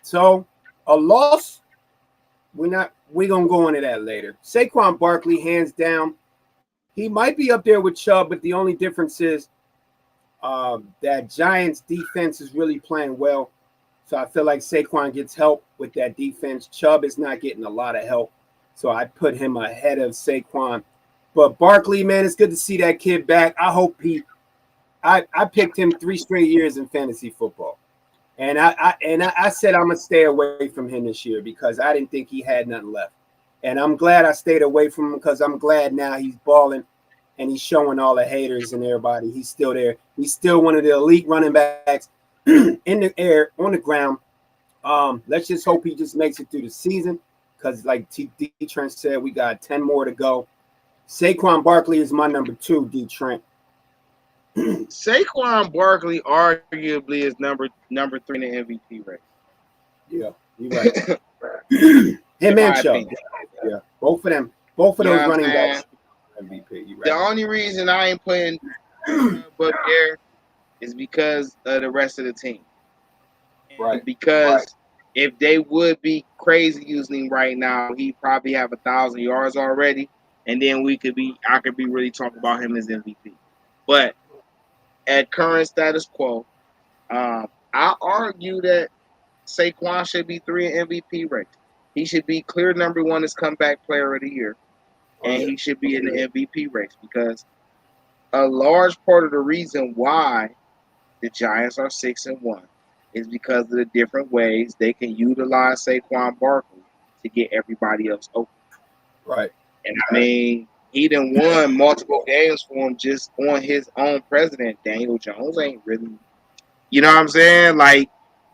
So a loss. We're gonna go into that later. Saquon Barkley, hands down, he might be up there with Chubb, but the only difference is that Giants defense is really playing well. So I feel like Saquon gets help with that defense. Chubb is not getting a lot of help. So I put him ahead of Saquon. But Barkley, man, it's good to see that kid back. I hope I picked him 3 straight years in fantasy football. And I said I'm gonna stay away from him this year because I didn't think he had nothing left. And I'm glad I stayed away from him because I'm glad now he's balling and he's showing all the haters and everybody. He's still there. He's still one of the elite running backs in the air, on the ground. Let's just hope he just makes it through the season because, like Dee Trynt said, we got 10 more to go. Saquon Barkley is my number 2, Dee Trynt. Saquon Barkley arguably is number 3 in the MVP race. Yeah, you're right. Him and Chubb. Yeah, both of those running backs. MVP. Right. The only reason I ain't putting Chubb there is because of the rest of the team. Right. Because if they would be crazy using him right now, he'd probably have 1,000 yards already, and then I could be really talking about him as MVP. But at current status quo, I argue that Saquon should be 3 in MVP race. He should be clear number 1 as comeback player of the year, and he should be in the MVP race because a large part of the reason why the Giants are 6-1 is because of the different ways they can utilize Saquon Barkley to get everybody else open. Right. And I mean, he done won multiple games for him just on his own president. Daniel Jones ain't really, you know what I'm saying? Like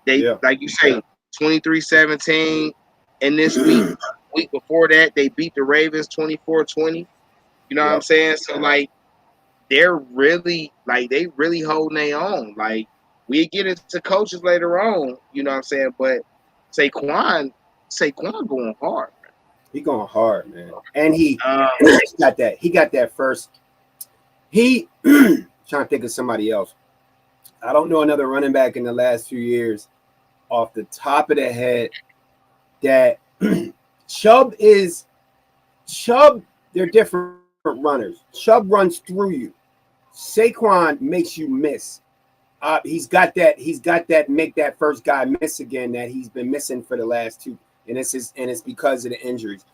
like you say, 23-17. And this week before that, they beat the Ravens 24-20. You know what I'm saying? So like, they really holding their own. Like, we get into coaches later on, you know what I'm saying? But Saquon going hard. He going hard, man. And he got that. He got that first. He trying to think of somebody else. I don't know another running back in the last few years off the top of the head that Chubb, they're different runners. Chubb runs through you. Saquon makes you miss. He's got that make that first guy miss again that he's been missing for the last 2, and it's because of the injuries.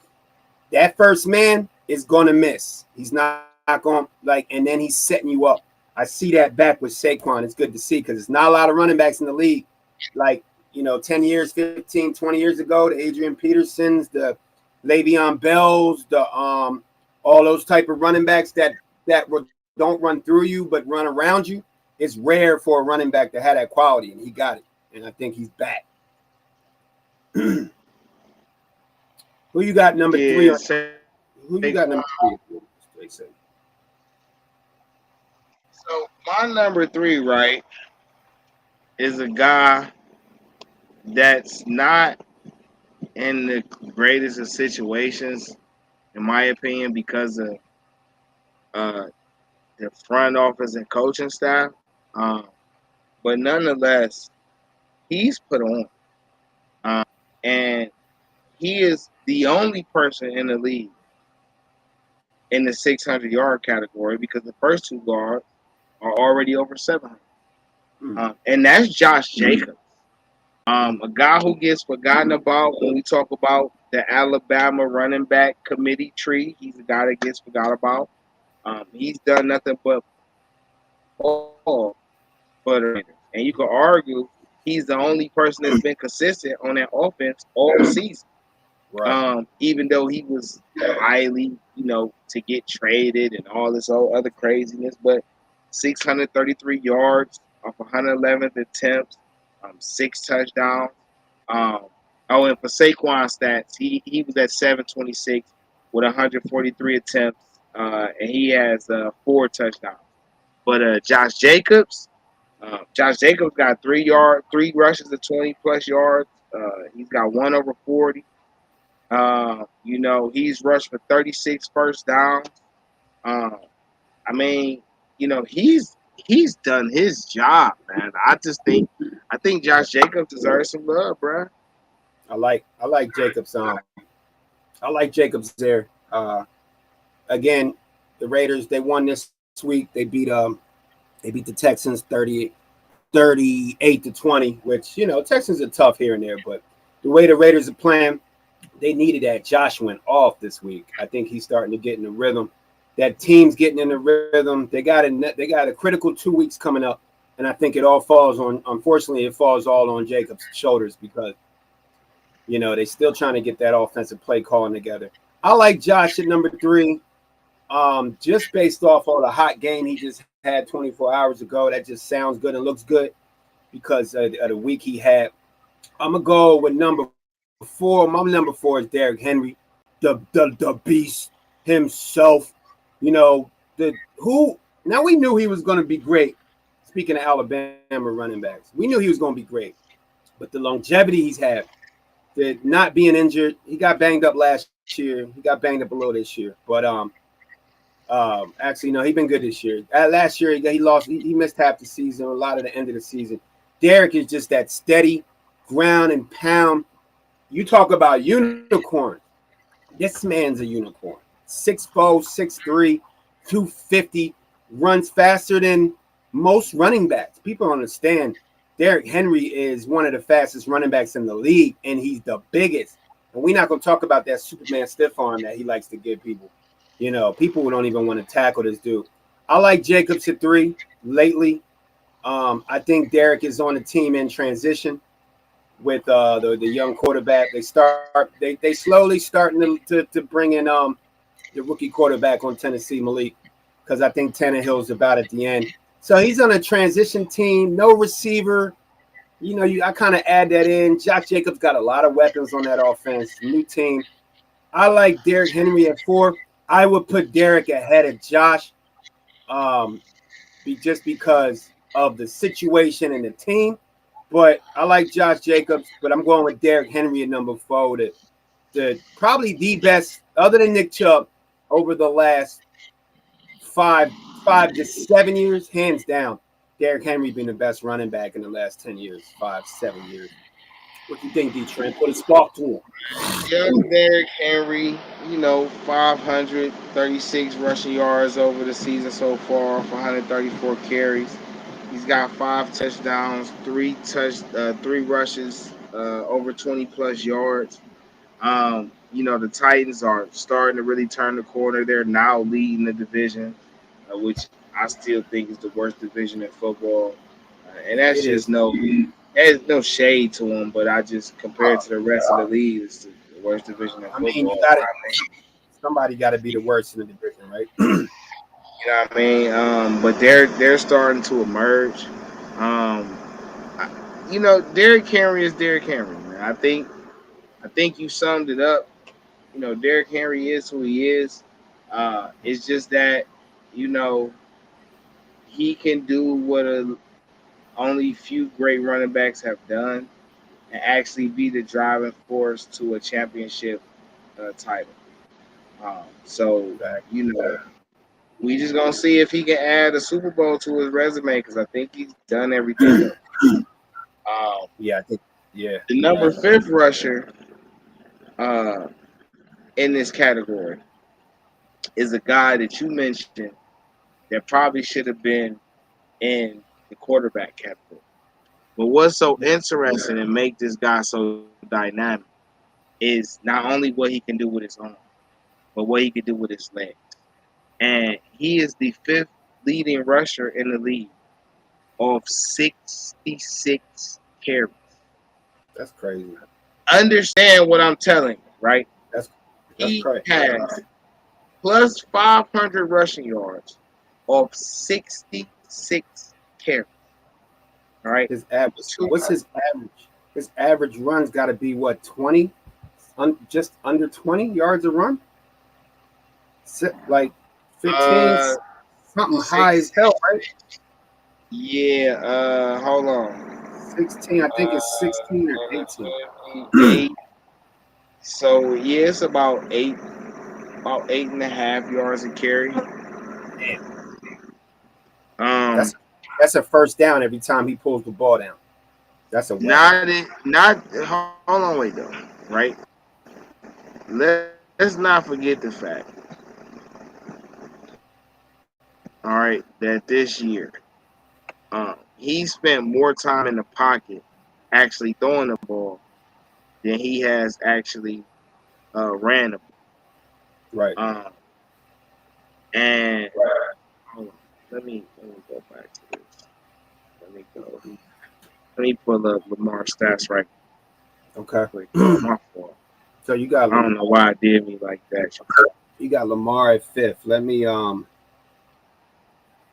That first man is gonna miss. He's not going and then he's setting you up. I see that back with Saquon. It's good to see because there's not a lot of running backs in the league. 10 years, 15, 20 years ago, the Adrian Petersons, the Le'Veon Bells, the all those type of running backs that don't run through you but run around you. It's rare for a running back to have that quality, and he got it. And I think he's back. Who you got number 3? Who you got number 3? So my number 3, right, is a guy that's not in the greatest of situations, in my opinion, because of the front office and coaching staff. But nonetheless, he's put on. And he is the only person in the league in the 600-yard category because the first 2 guards are already over 700. And that's Josh Jacobs. A guy who gets forgotten about when we talk about the Alabama running back committee tree. He's a guy that gets forgot about. He's done nothing but all for the Raiders. And you could argue he's the only person that's been consistent on that offense all season. Right. Even though he was highly, to get traded and all this other craziness, but 633 yards off 111th attempts, 6 touchdowns. And for Saquon stats, he was at 726 with 143 attempts, and he has 4 touchdowns. But Josh Jacobs got 3 rushes of 20 plus yards. He's got 1 over 40. You know, he's rushed for 36 first downs. Uh, I mean, you know, he's done his job, man. I think Josh Jacobs deserves some love, bro. I like Jacobs. I like Jacobs there. Again, the Raiders, they won this week. They beat the Texans 38-20, which, you know, Texans are tough here and there, but the way the Raiders are playing, they needed that. Josh went off this week. I think he's starting to get in the rhythm. That team's getting in the rhythm. They got a critical 2 weeks coming up, and I think it all falls on. Unfortunately, it falls all on Jacobs' shoulders because, you know, they're still trying to get that offensive play calling together. I like Josh at number 3. Just based off of the hot game he just had 24 hours ago, that just sounds good and looks good because of the week he had. I'm gonna go with number 4. My number 4 is Derrick Henry, the beast himself. You know, now we knew he was going to be great. Speaking of Alabama running backs, we knew he was going to be great, but the longevity he's had, the not being injured, he got banged up last year. He got banged up a little this year, but actually no, he's been good this year. Last year he lost. He missed half the season, a lot of the end of the season. Derrick is just that steady ground and pound. You talk about unicorn. This man's a unicorn. 6'4", 6'3", 250, runs faster than most running backs. People don't understand. Derrick Henry is one of the fastest running backs in the league, and he's the biggest. And we're not going to talk about that Superman stiff arm that he likes to give people. You know, people don't even want to tackle this dude. I like Jacobs at 3 lately. I think Derrick is on the team in transition with the young quarterback. They slowly starting to bring in the rookie quarterback on Tennessee, Malik, because I think Tannehill's about at the end. So he's on a transition team, no receiver. You know, I kind of add that in. Josh Jacobs got a lot of weapons on that offense. New team. I like Derrick Henry at 4. I would put Derrick ahead of Josh, just because of the situation and the team. But I like Josh Jacobs, but I'm going with Derrick Henry at number 4. Probably the best, other than Nick Chubb, over the last 5 to 7 years, hands down. Derrick Henry being the best running back in the last 10 years, 5-7 years. What do you think, Dee Trynt? Put a spark to him. Young Derrick Henry, you know, 536 rushing yards over the season so far, 134 carries. He's got 5 touchdowns, 3 rushes, over 20 plus yards. You know, the Titans are starting to really turn the corner. They're now leading the division, which I still think is the worst division in football. And that's just there's no shade to them, but I just compared to the rest of the league, it's the worst division in football. I mean, somebody got to be the worst in the division, right? You know what I mean? But they're starting to emerge. You know, Derrick Henry is Derrick Henry, man. I think you summed it up. You know, Derrick Henry is who he is. It's just that, you know, he can do what only few great running backs have done and actually be the driving force to a championship title. So, you know, we just going to see if he can add a Super Bowl to his resume because I think he's done everything. I think. Yeah. The number 5 rusher in this category is a guy that you mentioned that probably should have been in the quarterback category. But what's so interesting and make this guy so dynamic is not only what he can do with his arm, but what he can do with his legs. And he is the 5th leading rusher in the league of 66 carries. That's crazy. Understand what I'm telling you, right? That's he crazy. Has plus 500 rushing yards of 66 carries. All right. His average. What's his average? His average run's got to be what, 20? Just under 20 yards a run? Like 15, something high as hell, right? Yeah. Hold on. 16. I think it's 16 or 18. So yeah, it's about 8.5 yards a carry. That's a first down every time he pulls the ball down. That's a weapon. Hold on, wait though, right? Let's not forget the fact, all right, that this year, he spent more time in the pocket actually throwing the ball than he has actually ran the ball. Right. And hold on, let me go back to this. Let me pull up Lamar's stats right Okay. quick. My fault. So you got. I don't know why I did me like that. You got Lamar at 5th. Let me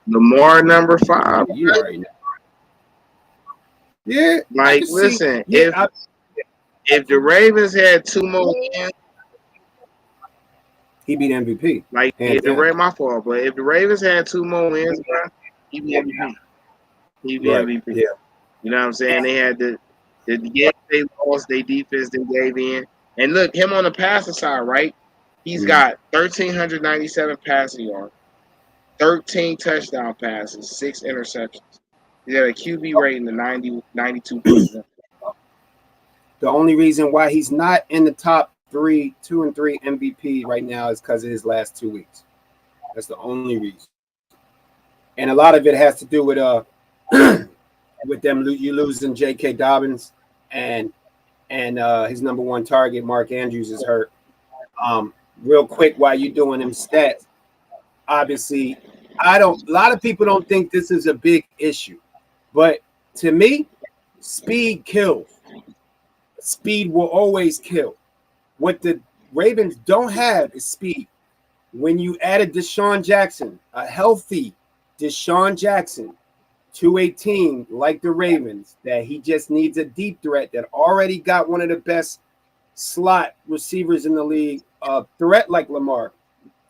Lamar number 5. You already know. Yeah. Like, listen, if the Ravens had 2 more wins, he beat MVP. Like, my fault, but if the Ravens had 2 more wins, bro, he'd be MVP. He'd be MVP. Yeah. You know what I'm saying? They had the game they lost, their defense they gave in. And look, him on the passing side, right? He's got 1,397 passing yards, 13 touchdown passes, 6 interceptions. He got a QB rating of 92%. The only reason why he's not in the top 2 and 3 MVP right now is because of his last 2 weeks. That's the only reason. And a lot of it has to do with with them you losing J.K. Dobbins and his number 1 target, Mark Andrews, is hurt. Real quick, while you're doing them stats, obviously, a lot of people don't think this is a big issue, but to me, speed kills. Speed will always kill. What the Ravens don't have is speed. When you added Deshaun Jackson, a healthy Deshaun Jackson, to a team like the Ravens, that he just needs a deep threat that already got one of the best slot receivers in the league, a threat like Lamar,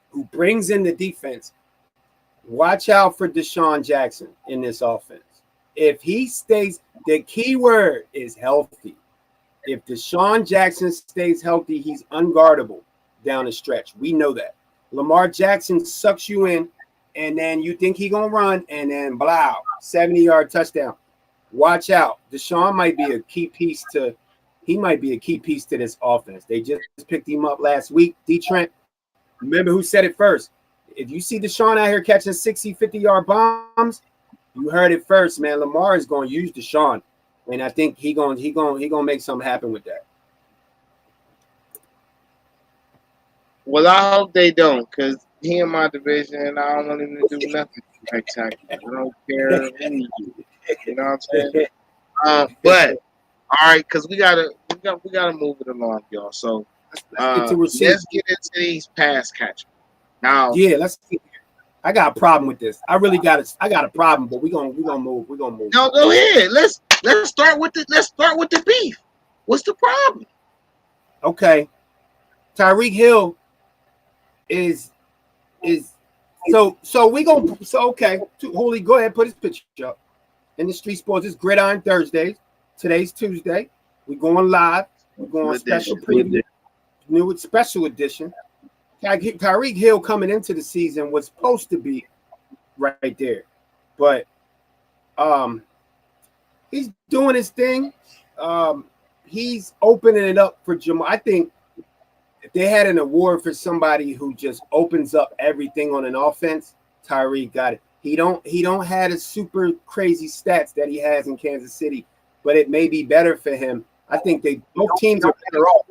who brings in the defense. Watch out for Deshaun Jackson in this offense. If he stays, the key word is healthy. If Deshaun Jackson stays healthy, he's unguardable down the stretch. We know that. Lamar Jackson sucks you in, and then you think he's going to run, and then, blow, 70-yard touchdown. Watch out. Deshaun might be a key piece to this offense. They just picked him up last week. Dee Trynt, remember who said it first. If you see Deshaun out here catching 60, 50-yard bombs, you heard it first, man. Lamar is going to use Deshaun, and I think he going to make something happen with that. Well, I hope they don't, because he in my division, and I don't want him to do nothing spectacular. I don't care who he is. You know what I'm saying? But all right, because we gotta move it along, y'all. So let's get into these pass catchers. Now, yeah, I got a problem with this. I got a problem, but we're gonna move. No, go ahead. Let's start with the beef. What's the problem? Okay. Tyreek Hill is okay. Holy, go ahead, put his picture up. In the Street Sports, it's Gridiron Thursdays. Today's Tuesday. We're going live. We're going special preview. New special edition. Tyreek Hill coming into the season was supposed to be right there, but he's doing his thing. He's opening it up for Jamal. I think if they had an award for somebody who just opens up everything on an offense, Tyreek got it. He don't have the super crazy stats that he has in Kansas City, but it may be better for him. I think both teams are better off.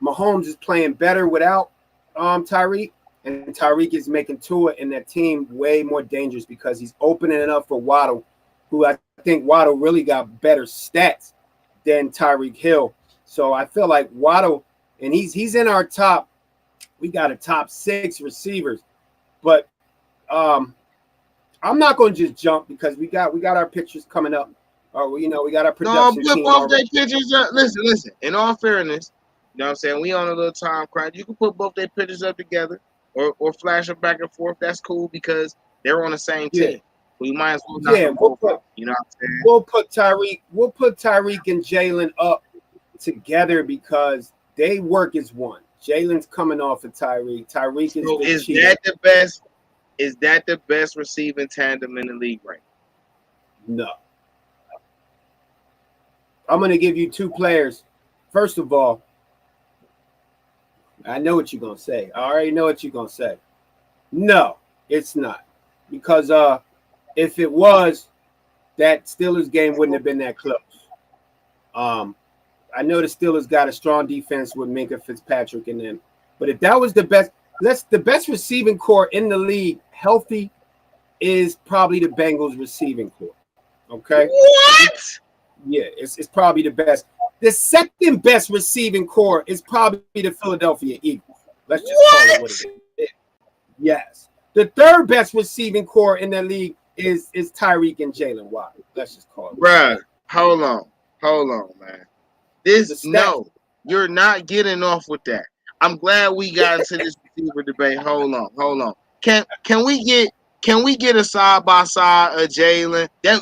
Mahomes is playing better without Tyreek, and Tyreek is making Tua and that team way more dangerous because he's opening it up for Waddle, who I think Waddle really got better stats than Tyreek Hill. So I feel like Waddle, and he's in our top. We got a top 6 receivers, but I'm not going to just jump because we got our pictures coming up. We got our production team. No, put both their pictures up. Listen. In all fairness, you know what I'm saying? We on a little time crunch. You can put both their pictures up together or flash them back and forth. That's cool because they're on the same team. We might as well knock them both up. You know what I'm saying? We'll put Tyreek and Jalen up together because They work as one. Jalen's coming off of Tyreek. Tyreek is So the is cheater. that the best? Is that the best receiving tandem in the league right No. I'm going to give you two players. First of all, I know what you're going to say. I already know what you're going to say. No, it's not. Because if it was, that Steelers game wouldn't have been that close. I know the Steelers got a strong defense with Minka Fitzpatrick in them. But if that was the best receiving core in the league, healthy, is probably the Bengals receiving core. Okay? What? Yeah, it's probably the best. The second best receiving core is probably the Philadelphia Eagles. Let's just call it what it is. Yes. The third best receiving core in the league is Tyreek and Jalen Waddle. Let's just call it. Bruh, hold on, man. No, you're not getting off with that. I'm glad we got into this receiver debate. Hold on. Can we get a side by side of Jalen? That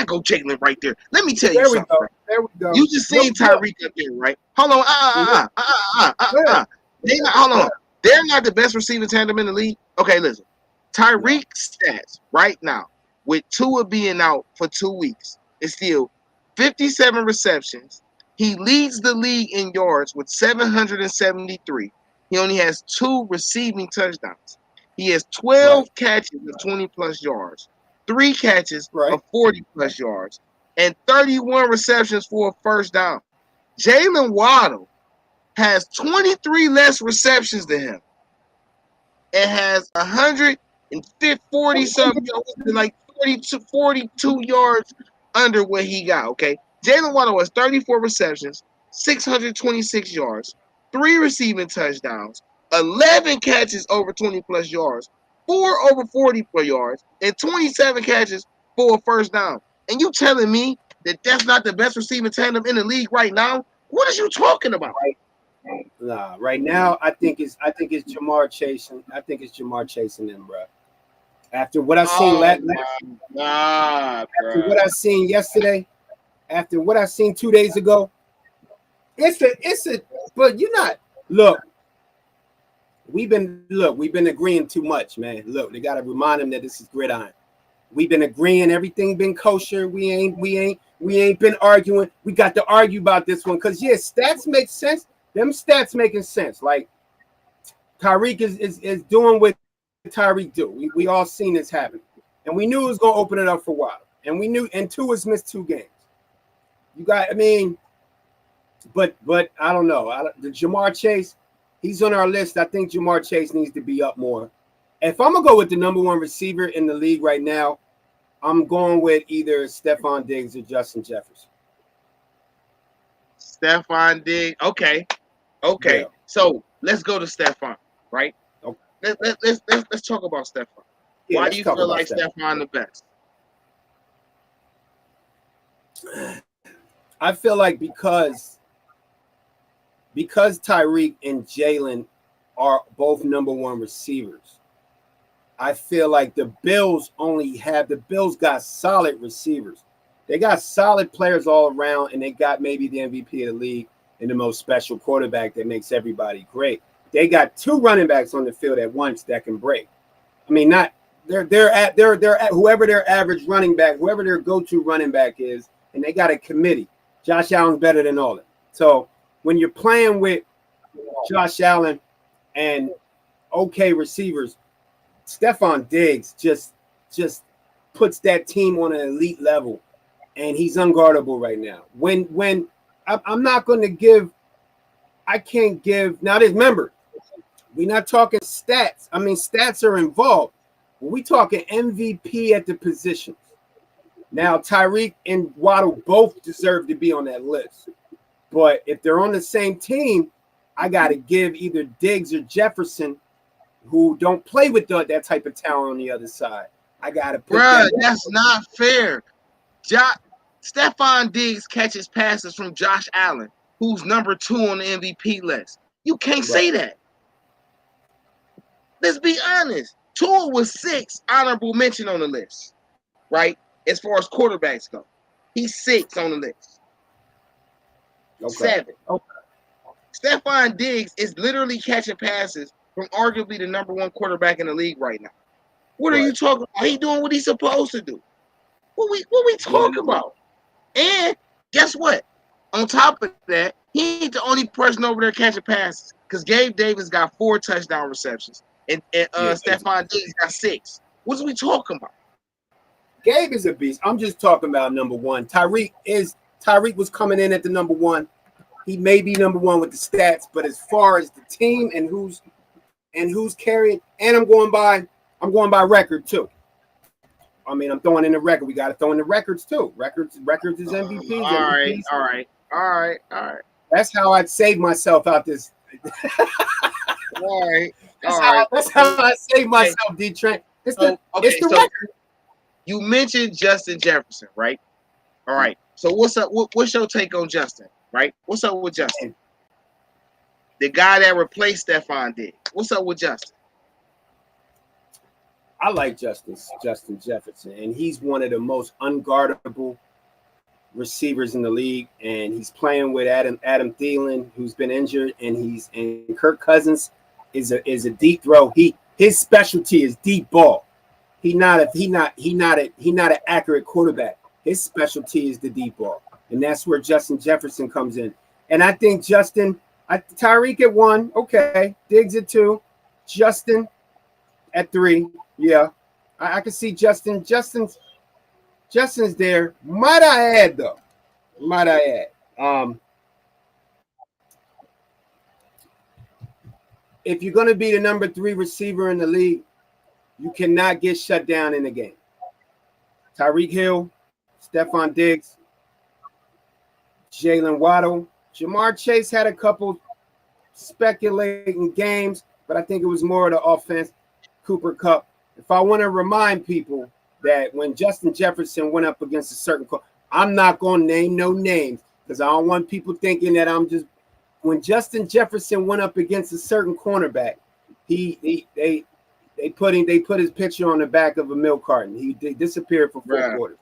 go Jalen right there. Let me tell you something. There we go. You just seen Tyreek up there, right? Hold on. Hold on. They're not the best receiving tandem in the league. Okay, listen. Tyreek's stats right now, with Tua being out for 2 weeks, is still 57 receptions. He leads the league in yards with 773. He only has 2 receiving touchdowns. He has 12 catches of 20-plus yards, 3 catches of 40-plus yards, and 31 receptions for a first down. Jalen Waddle has 23 less receptions than him and has 140-something, like 42 yards under what he got, okay? Jalen Waddle has 34 receptions, 626 yards, 3 receiving touchdowns, 11 catches over 20-plus yards, 4 over 40-plus yards, and 27 catches for a first down. And you telling me that that's not the best receiving tandem in the league right now? What are you talking about? Nah, right now I think it's Jamar chasing. I think it's Jamar chasing them, bro. After what I seen after what I seen yesterday, after what I seen 2 days ago, it's a. But you're not. Look, we've been agreeing too much, man. Look, they gotta remind them that this is Gridiron. We've been agreeing, everything been kosher. We ain't been arguing. We got to argue about this one because stats make sense. Them stats making sense. Like Tyreek is doing what Tyreek do. We all seen this happen, and we knew it was gonna open it up for a while. And we knew, and Tua's missed 2 games. But I don't know. The Jamar Chase, he's on our list. I think Jamar Chase needs to be up more. If I'm gonna go with the number 1 receiver in the league right now, I'm going with either Stephon Diggs or Justin Jefferson. Stephon Diggs. Okay. Yeah. So let's go to Stephon, right? Okay. Let's talk about Stephon. Yeah, why do you feel like Stephon the best? I feel like because Tyreek and Jalen are both number 1 receivers, I feel like the Bills got solid receivers. They got solid players all around, and they got maybe the MVP of the league and the most special quarterback that makes everybody great. They got 2 running backs on the field at once that can break. I mean, not they're at whoever their average running back, whoever their go-to running back is, and they got a committee. Josh Allen's better than all of them. So when you're playing with Josh Allen and okay receivers, Stephon Diggs just puts that team on an elite level, and he's unguardable right now. When I'm not going to give, I can't give. Now, remember, we're not talking stats. I mean, stats are involved. We're talking MVP at the positions. Now, Tyreek and Waddle both deserve to be on that list. But if they're on the same team, I got to give either Diggs or Jefferson, who don't play with that type of talent on the other side. I got to put that's not fair. Stephon Diggs catches passes from Josh Allen, who's number 2 on the MVP list. You can't say that. Let's be honest. Tua was 6 honorable mention on the list, right? As far as quarterbacks go. He's 6 on the list. Okay. 7. Okay. Stephon Diggs is literally catching passes from arguably the number one quarterback in the league right now. What are you talking about? He doing what he's supposed to do. What we talking about? And guess what? On top of that, he ain't the only person over there catching passes. Because Gabe Davis got 4 touchdown receptions. And Stephon Diggs got 6. What are we talking about? Gabe is a beast. I'm just talking about number one. Tyreek was coming in at the number one. He may be number one with the stats, but as far as the team and who's carrying, and I'm going by record too. I mean, I'm throwing in the record. We got to throw in the records too. Records is MVPs. All right. That's how I'd save myself out this. All right. That's how I save myself, Dee Trynt. It's the record. You mentioned Justin Jefferson, right? All right. So what's up? What's your take on Justin? Right? What's up with Justin? The guy that replaced Stephon Diggs. What's up with Justin? I like Justin Jefferson, and he's one of the most unguardable receivers in the league. And he's playing with Adam Thielen, who's been injured, and Kirk Cousins is a deep throw. His specialty is deep ball. He's not an accurate quarterback. His specialty is the deep ball, and that's where Justin Jefferson comes in. And I think Tyreek at 1, okay, Diggs at 2, Justin at 3. Yeah, I can see Justin's there. Might I add, if you're going to be the number 3 receiver in the league, you cannot get shut down in the game. Tyreek Hill, Stephon Diggs, Jalen Waddle. Jamar Chase had a couple speculating games, but I think it was more of the offense. Cooper Kupp. If I want to remind people that when Justin Jefferson went up against a certain, I'm not going to name no names because I don't want people thinking that I'm just. When Justin Jefferson went up against a certain cornerback, they put his picture on the back of a milk carton. He disappeared for 4 quarters.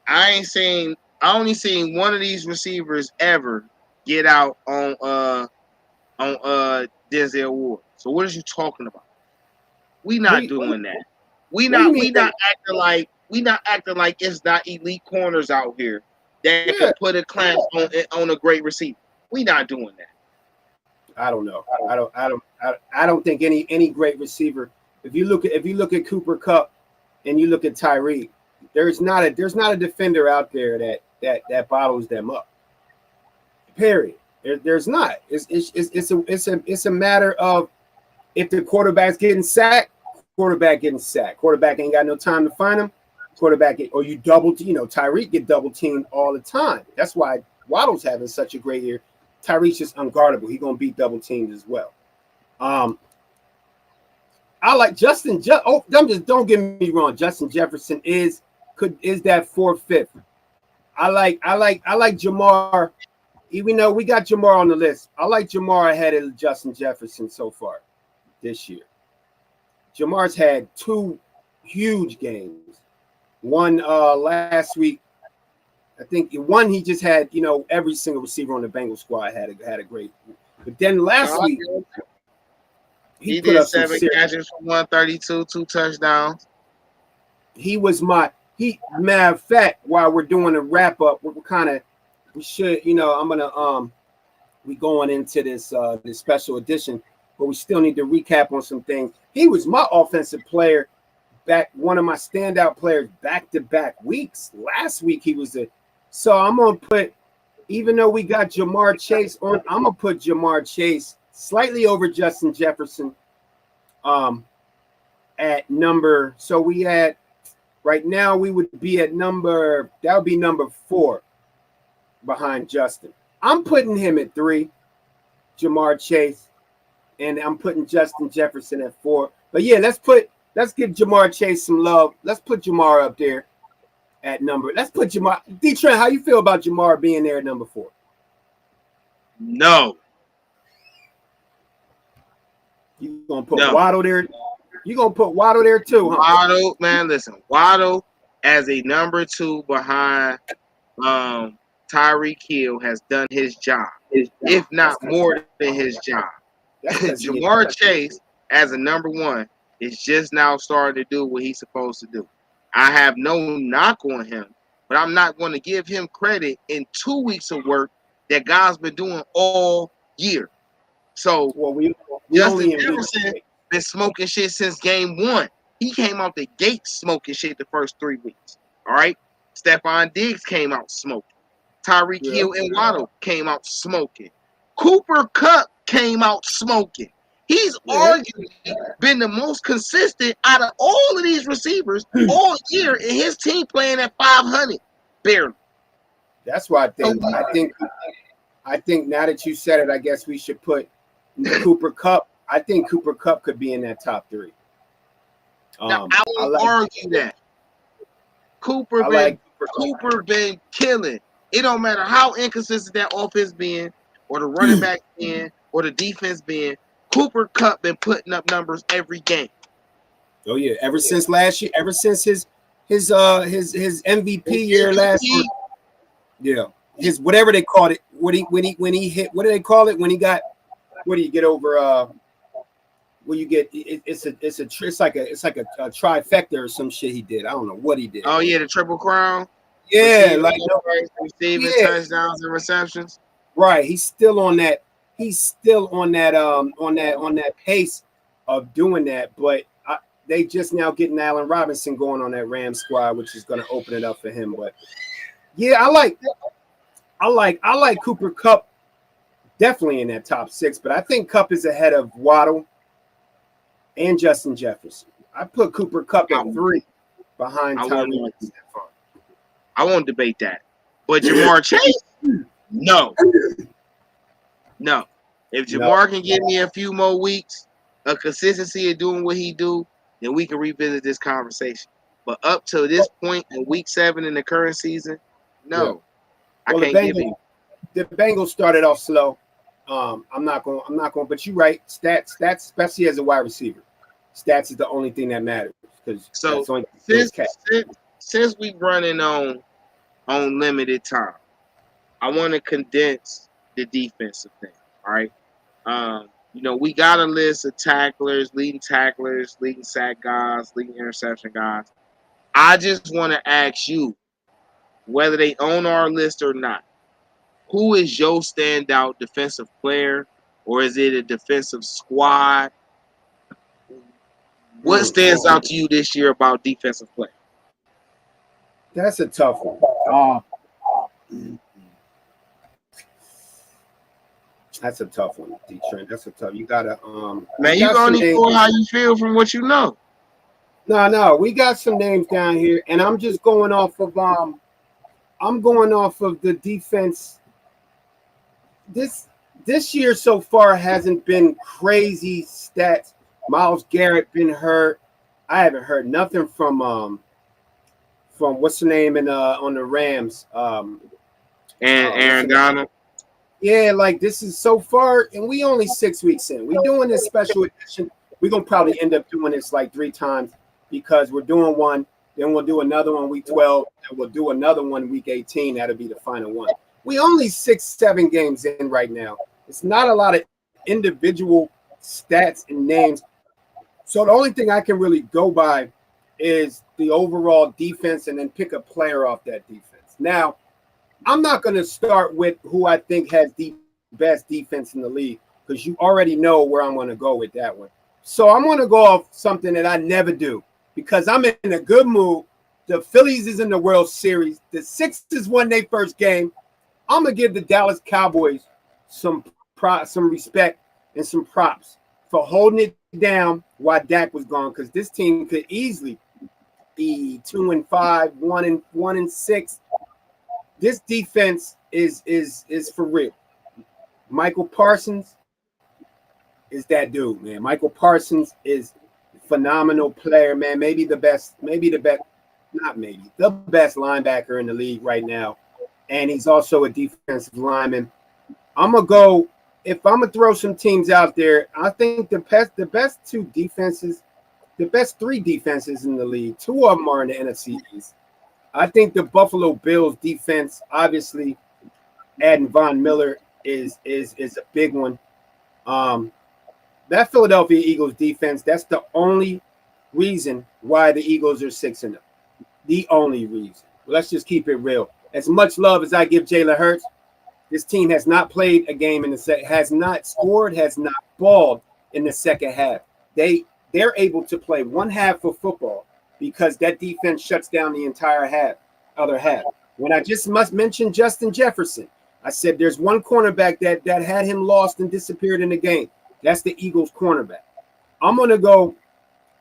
I only seen one of these receivers ever get out on Denzel Ward. So what are you talking about? We not doing that. We not acting like it's not elite corners out here that could put a clamp on a great receiver. We not doing that. I don't know. I don't think any great receiver. If you look at Cooper Kupp and you look at Tyreek, there's not a defender out there that bottles them up. Period. There's not. It's a matter of if the quarterback's getting sacked, quarterback getting sacked. Quarterback ain't got no time to find him. Or you double. Tyreek get double teamed all the time. That's why Waddle's having such a great year. Tyreek's just unguardable. He's gonna beat double teams as well. I like Justin. Don't get me wrong. Justin Jefferson is that 4th, 5th. I like Jamar. Even though we got Jamar on the list, I like Jamar ahead of Justin Jefferson so far this year. Jamar's had 2 huge games. One last week. I think one he just had, every single receiver on the Bengals squad had a great. But then last week he did 7 catches for 132, 2 touchdowns. Matter of fact, while we're doing a wrap up, we going into this special edition, but we still need to recap on some things. He was my offensive player one of my standout players back-to-back weeks. Last week he was so I'm gonna put, even though we got Jamar Chase on, I'm gonna put Jamar Chase slightly over Justin Jefferson at number. So we had right now we would be at number 4 behind Justin. I'm putting him at 3, Jamar Chase, and I'm putting Justin Jefferson at 4. But yeah, let's give Jamar Chase some love. Let's put Jamar up there at number. Let's put Jamar. Dee Trynt, how you feel about Jamar being there at number 4? No. You gonna put Waddle there? You gonna put Waddle there too, huh? Waddle, man, listen. Waddle as a number 2 behind Tyreek Hill has done his job. is, if not more than his job. Jamar Chase, as a number one, is just now starting to do what he's supposed to do. I have no knock on him, but I'm not going to give him credit in 2 weeks of work that God's been doing all year. So Justin Jefferson been smoking shit since game one. He came out the gate smoking shit the first 3 weeks. All right. Stephon Diggs came out smoking. Tyreek Hill and Waddle came out smoking. Cooper Kupp came out smoking. He's arguably been the most consistent out of all of these receivers all year, and his team playing at 500 barely. That's why I think now that you said it, I guess we should put Cooper Kupp. I think Cooper Kupp could be in that top 3. Now, I won't argue that. Cooper been killing. It don't matter how inconsistent that offense been, or the running back been, or the defense been. Cooper Kupp been putting up numbers every game. Oh yeah, ever since last year, ever since his MVP year last year. Yeah, his whatever they called it. When he hit, what do they call it? When he got, what do you get over? Well, you get it's like a trifecta or some shit he did. I don't know what he did. Oh yeah, the Triple Crown. Yeah, receiving touchdowns and receptions. Right, he's still on that. He's still on that pace of doing that. But they just now getting Allen Robinson going on that Rams squad, which is going to open it up for him. But yeah, I like Cooper Kupp definitely in that top 6. But I think Kupp is ahead of Waddle and Justin Jefferson. I put Cooper Kupp at 3 behind Tyreek. I won't debate that. But Jamar Chase, no. If Jamar can give me a few more weeks of consistency of doing what he do, then we can revisit this conversation. But up to this point in week 7 in the current season, no. I can't give it. The Bengals started off slow. I'm not going. But you're right. Stats, especially as a wide receiver, stats is the only thing that matters. Because since we running on limited time, I want to condense the defensive thing. All right. We got a list of leading sack guys, leading interception guys. I just want to ask you, whether they own our list or not, who is your standout defensive player, or is it a defensive squad? What stands out to you this year about defensive play? That's a tough one. That's a tough one, Dee Trynt. That's a tough. You gotta man, you only feel how you feel from what you know. No, we got some names down here, and I'm just going off of the defense. This year so far hasn't been crazy stats. Myles Garrett been hurt. I haven't heard nothing from what's the name on the Rams. And Aaron Donald. Yeah, like this is so far, and we only 6 weeks in. We're doing this special edition. We're gonna probably end up doing this like 3 times because we're doing one, then we'll do another one week 12, and we'll do another one week 18. That'll be the final one. We only 6-7 games in right now. It's not a lot of individual stats and names. So the only thing I can really go by is the overall defense and then pick a player off that defense. Now, I'm not going to start with who I think has the best defense in the league because you already know where I'm going to go with that one. So I'm going to go off something that I never do because I'm in a good mood. The Phillies is in the World Series. The Sixers won their first game. I'm going to give the Dallas Cowboys some respect and some props for holding it down while Dak was gone because this team could easily be 2-5, 1-6. This defense is for real. Michael Parsons is that dude, man. Michael Parsons is a phenomenal player, man. The best linebacker in the league right now. And he's also a defensive lineman. I'm going to go, if I'm going to throw some teams out there, I think the best 3 defenses in the league, 2 of them are in the NFC East. I think the Buffalo Bills defense, obviously, adding Von Miller is a big one. That Philadelphia Eagles defense, that's the only reason why the Eagles are 6-0. The only reason. Let's just keep it real. As much love as I give Jalen Hurts, this team has not played a game in the second, has not scored, has not balled in the second half. They're able to play one half of football because that defense shuts down the entire other half. When I just must mention Justin Jefferson, I said there's one cornerback that had him lost and disappeared in the game. That's the Eagles cornerback. I'm going to go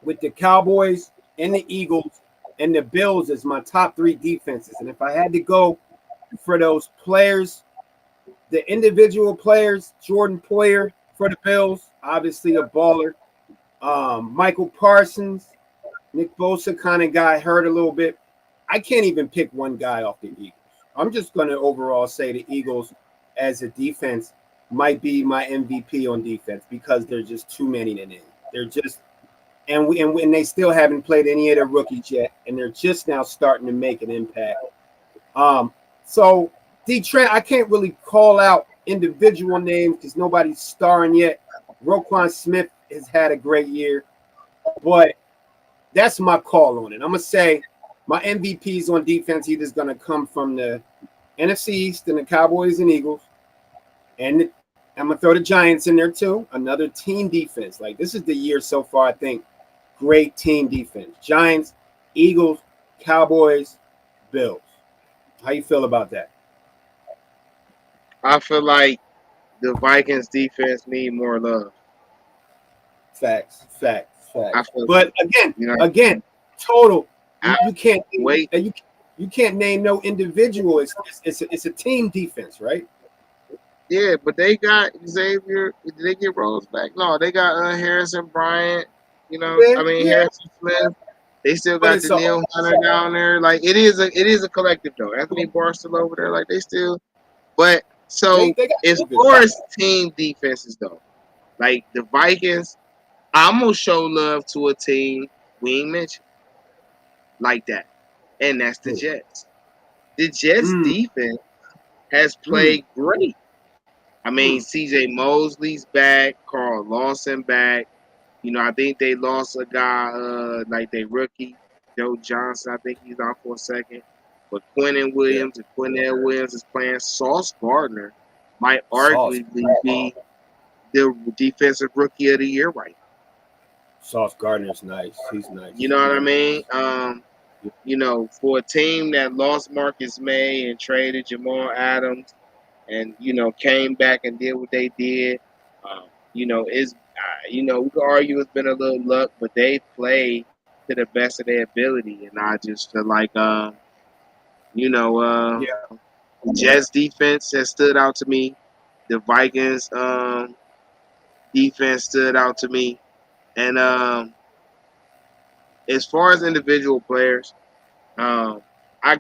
with the Cowboys and the Eagles and the Bills as my top 3 defenses. And if I had to go for those players, the individual players, Jordan Poyer for the Bills, obviously a baller. Michael Parsons, Nick Bosa kind of got hurt a little bit. I can't even pick one guy off the Eagles. I'm just going to overall say the Eagles as a defense might be my MVP on defense because there's just too many to name. They're just and they still haven't played any of their rookies yet, and they're just now starting to make an impact. So Dee Trynt, I can't really call out individual names because nobody's starring yet. Roquan Smith has had a great year, but that's my call on it. I'm gonna say my MVPs on defense either is gonna come from the NFC East and the Cowboys and Eagles, and I'm gonna throw the Giants in there too. Another team defense. Like this is the year so far, I think. Great team defense. Giants, Eagles, Cowboys, Bills. How you feel about that? I feel like the Vikings defense need more love. Facts. I feel But again, total. You can't wait. You can't name no individual. It's a team defense, right? Yeah, but they got Xavier. Did they get Rose back? No, they got Harrison Bryant. Harrison Smith. They still got Danielle Hunter down there. Like it is a collective though. Anthony Barr still over there. Like they still. But so as far as team defenses though, like the Vikings, I'm gonna show love to a team we ain't mentioned like that, and that's the Jets. The Jets defense has played great. I mean, C.J. Mosley's back, Carl Lawson back. I think they lost a guy, like they rookie, Joe Johnson. I think he's out for a second. But Quinnen Williams and Quinnell Williams is playing. Sauce Gardner might arguably be the defensive rookie of the year right now. Sauce Gardner's nice. He's nice. You know what I mean? For a team that lost Marcus May and traded Jamal Adams and, came back and did what they did, we could argue it's been a little luck, but they played to the best of their ability. And I just feel like, the Jets defense has stood out to me. The Vikings defense stood out to me. And as far as individual players, I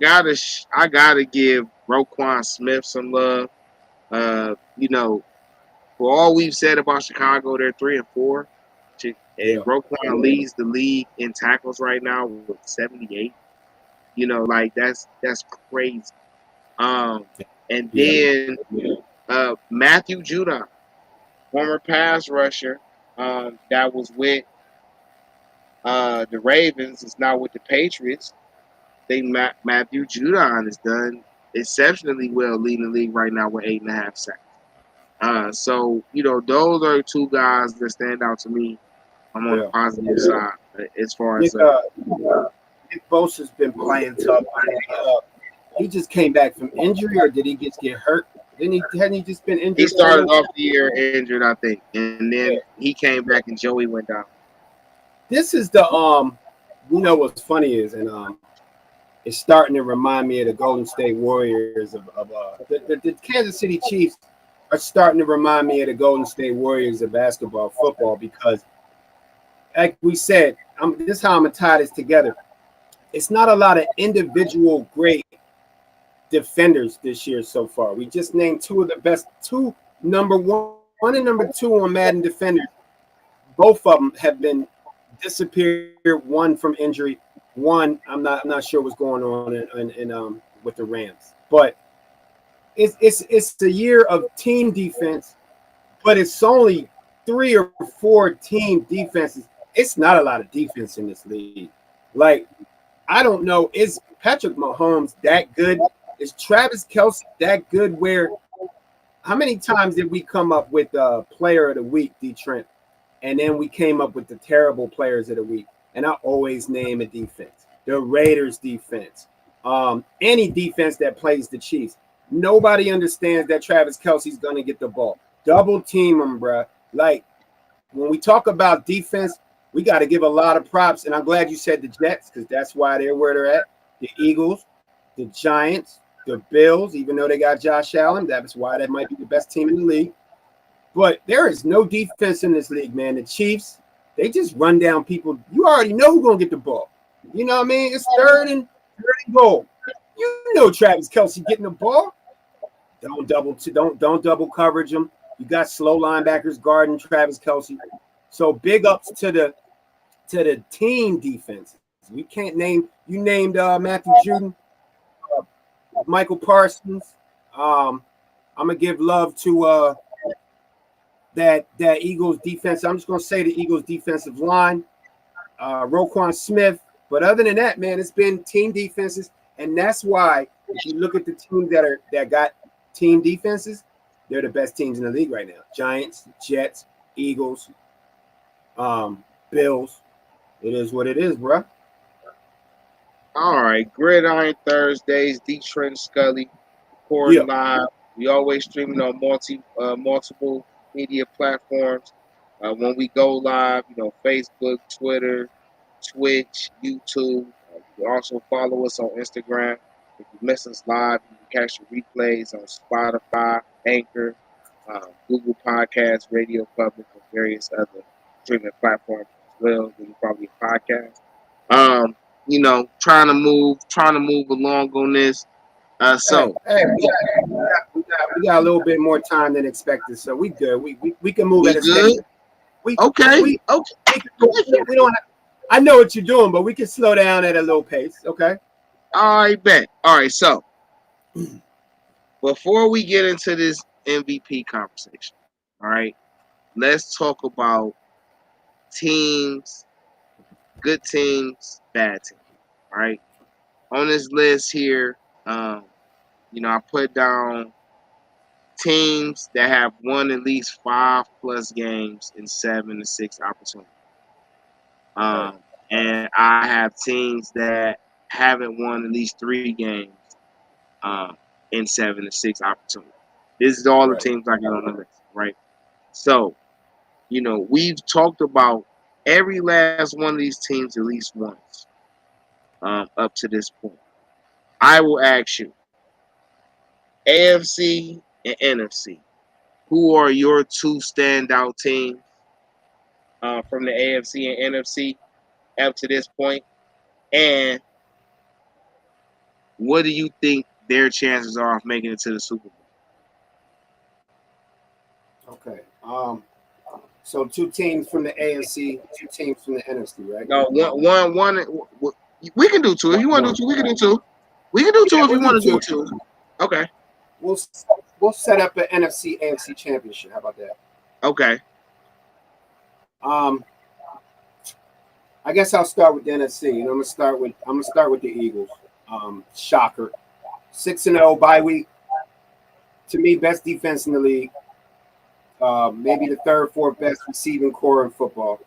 gotta give Roquan Smith some love. For all we've said about Chicago, they're 3-4. And Roquan leads the league in tackles right now with 78. That's crazy. And then Matthew Judon, former pass rusher, that was with the Ravens, is now with the Patriots. I think Matthew Judon has done exceptionally well leading the league right now with 8.5 sacks. So those are 2 guys that stand out to me. I'm on the positive side as far as Nick Bosa's been playing tough. He just came back from injury, or did he just get hurt? Hadn't he just been injured? He started off the year injured, I think, and then he came back and Joey went down. This is the what's funny is, and it's starting to remind me of the Golden State Warriors of the Kansas City Chiefs are starting to remind me of the Golden State Warriors of football, because like we said, this is how I'm gonna tie this together. It's not a lot of individual great defenders this year so far. We just named 2 of the best, 2 number 1 and number 2 on Madden defenders. Both of them have been disappeared. 1 from injury. 1, I'm not sure what's going on in with the Rams. But it's a year of team defense, but it's only 3 or 4 team defenses. It's not a lot of defense in this league. Like, I don't know, is Patrick Mahomes that good? Is Travis Kelce that good? Where how many times did we come up with player of the week, Dee Trynt, and then we came up with the terrible players of the week? And I always name a defense, the Raiders defense, any defense that plays the Chiefs. Nobody understands that Travis Kelce's going to get the ball. Double team him, bruh. Like, when we talk about defense, we got to give a lot of props. And I'm glad you said the Jets, because that's why they're where they're at. The Eagles, the Giants, the Bills, even though they got Josh Allen, that's why that might be the best team in the league. But there is no defense in this league, man. The Chiefs, they just run down people. You already know who's going to get the ball. You know what I mean? It's third and goal. You know Travis Kelce getting the ball. Don't double coverage him. You got slow linebackers guarding Travis Kelce. So big ups to the team defense. We can't name you named Matthew Judon, Michael Parsons. I'm gonna give love to that Eagles defense. I'm just gonna say the Eagles defensive line, Roquan Smith. But other than that, man, it's been team defenses, and that's why if you look at the teams that got team defenses, they're the best teams in the league right now. Giants, Jets, Eagles, Bills. It is what it is, bro. All right, Gridiron Thursdays, Dee Trynt, Scully, recording live. We always streaming on multiple media platforms. When we go live, Facebook, Twitter, Twitch, YouTube. You can also follow us on Instagram. If you miss us live, you can catch the replays on Spotify, Anchor, Google Podcasts, Radio Public, and various other streaming platforms as well. You probably podcast. Trying to move along on this. Hey, we got a little bit more time than expected, so we good. We can move at a steady. Okay. We don't. I know what you're doing, but we can slow down at a low pace. Okay. All right, bet. All right, so before we get into this MVP conversation, all right, let's talk about teams, good teams, bad teams. All right. On this list here, I put down teams that have won at least 5+ games in 7 to 6 opportunities. And I have teams that haven't won at least 3 games in 7 to 6 opportunities. This is all the teams I got on the list, right? So, we've talked about every last one of these teams at least once up to this point. I will ask you, AFC and NFC, who are your 2 standout teams from the AFC and NFC up to this point? And what do you think their chances are of making it to the Super Bowl? Okay. So 2 teams from the AFC, 2 teams from the NFC, right? No, one. We can do 2 if you want to do 2. We can do 2. We can do 2 if you want to do 2. Okay. We'll set up an NFC AFC championship. How about that? Okay. I guess I'll start with the NFC, and I'm gonna start with the Eagles. Shocker, 6-0 bye week. To me, best defense in the league. Maybe the 3rd, 4th best receiving core in football.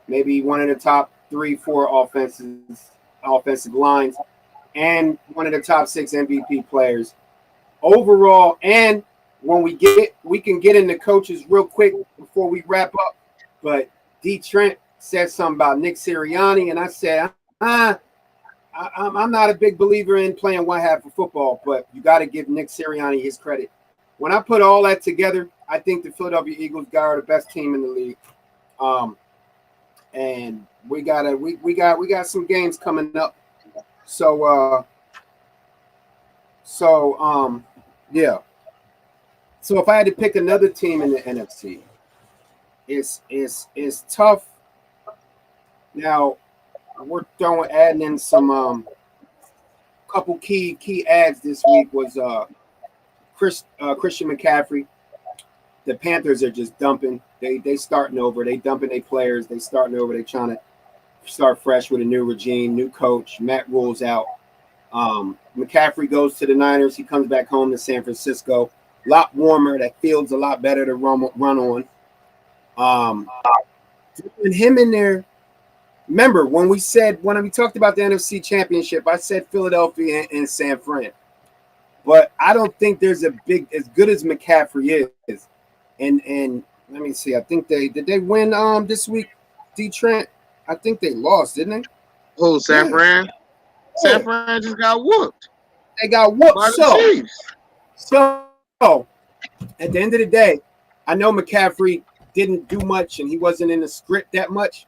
Maybe one of the top 3, 4 offensive lines, and one of the top 6 MVP players overall. And when we can get into coaches real quick before we wrap up. But Dee Trynt said something about Nick Sirianni, and I said, I'm not a big believer in playing one half of football, but you got to give Nick Sirianni his credit. When I put all that together, I think the Philadelphia Eagles are the best team in the league. And we got some games coming up. So yeah. So if I had to pick another team in the NFC, it's tough. Now we're adding in some couple key ads this week was Christian McCaffrey. The Panthers are just dumping. They starting over. They dumping their players. They starting over. They trying to start fresh with a new regime, new coach. Matt Rule's out. McCaffrey goes to the Niners. He comes back home to San Francisco. A lot warmer. That field's a lot better to run on. And him in there. Remember when we talked about the NFC Championship, I said Philadelphia and San Fran. But I don't think there's a big as good as McCaffrey is. And let me see. I think did they win this week, Dee Trynt? I think they lost, didn't they? Oh, San Fran? Yeah. San Fran just got whooped. They got whooped. By the Chiefs. So at the end of the day, I know McCaffrey didn't do much and he wasn't in the script that much.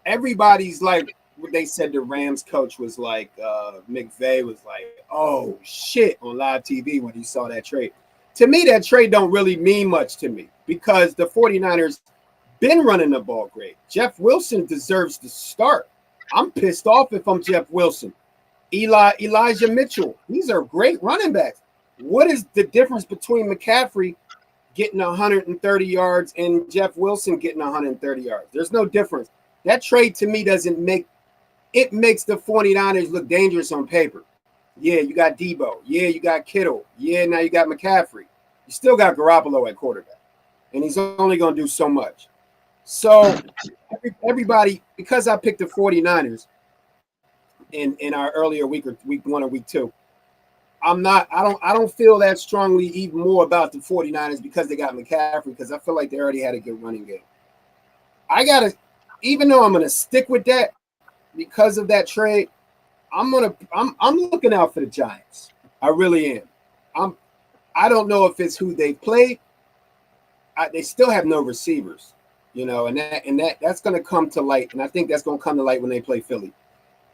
Everybody's like what they said the Rams coach was like, McVay was like, oh shit on live TV when he saw that trade. To me, that trade don't really mean much to me because the 49ers been running the ball great. Jeff Wilson deserves to start. I'm pissed off if I'm Jeff Wilson. Elijah Mitchell, these are great running backs. What is the difference between McCaffrey getting 130 yards and Jeff Wilson getting 130 yards? There's no difference. That trade to me makes the 49ers look dangerous on paper. Yeah, you got Debo. Yeah, you got Kittle. Yeah, now you got McCaffrey. You still got Garoppolo at quarterback. And he's only going to do so much. So everybody, because I picked the 49ers in our earlier week 1 or week 2, I don't feel that strongly even more about the 49ers because they got McCaffrey, because I feel like they already had a good running game. Even though I'm gonna stick with that because of that trade, I'm looking out for the Giants. I really am. I don't know if it's who they played. They still have no receivers, and that's gonna come to light, and I think that's gonna come to light when they play Philly.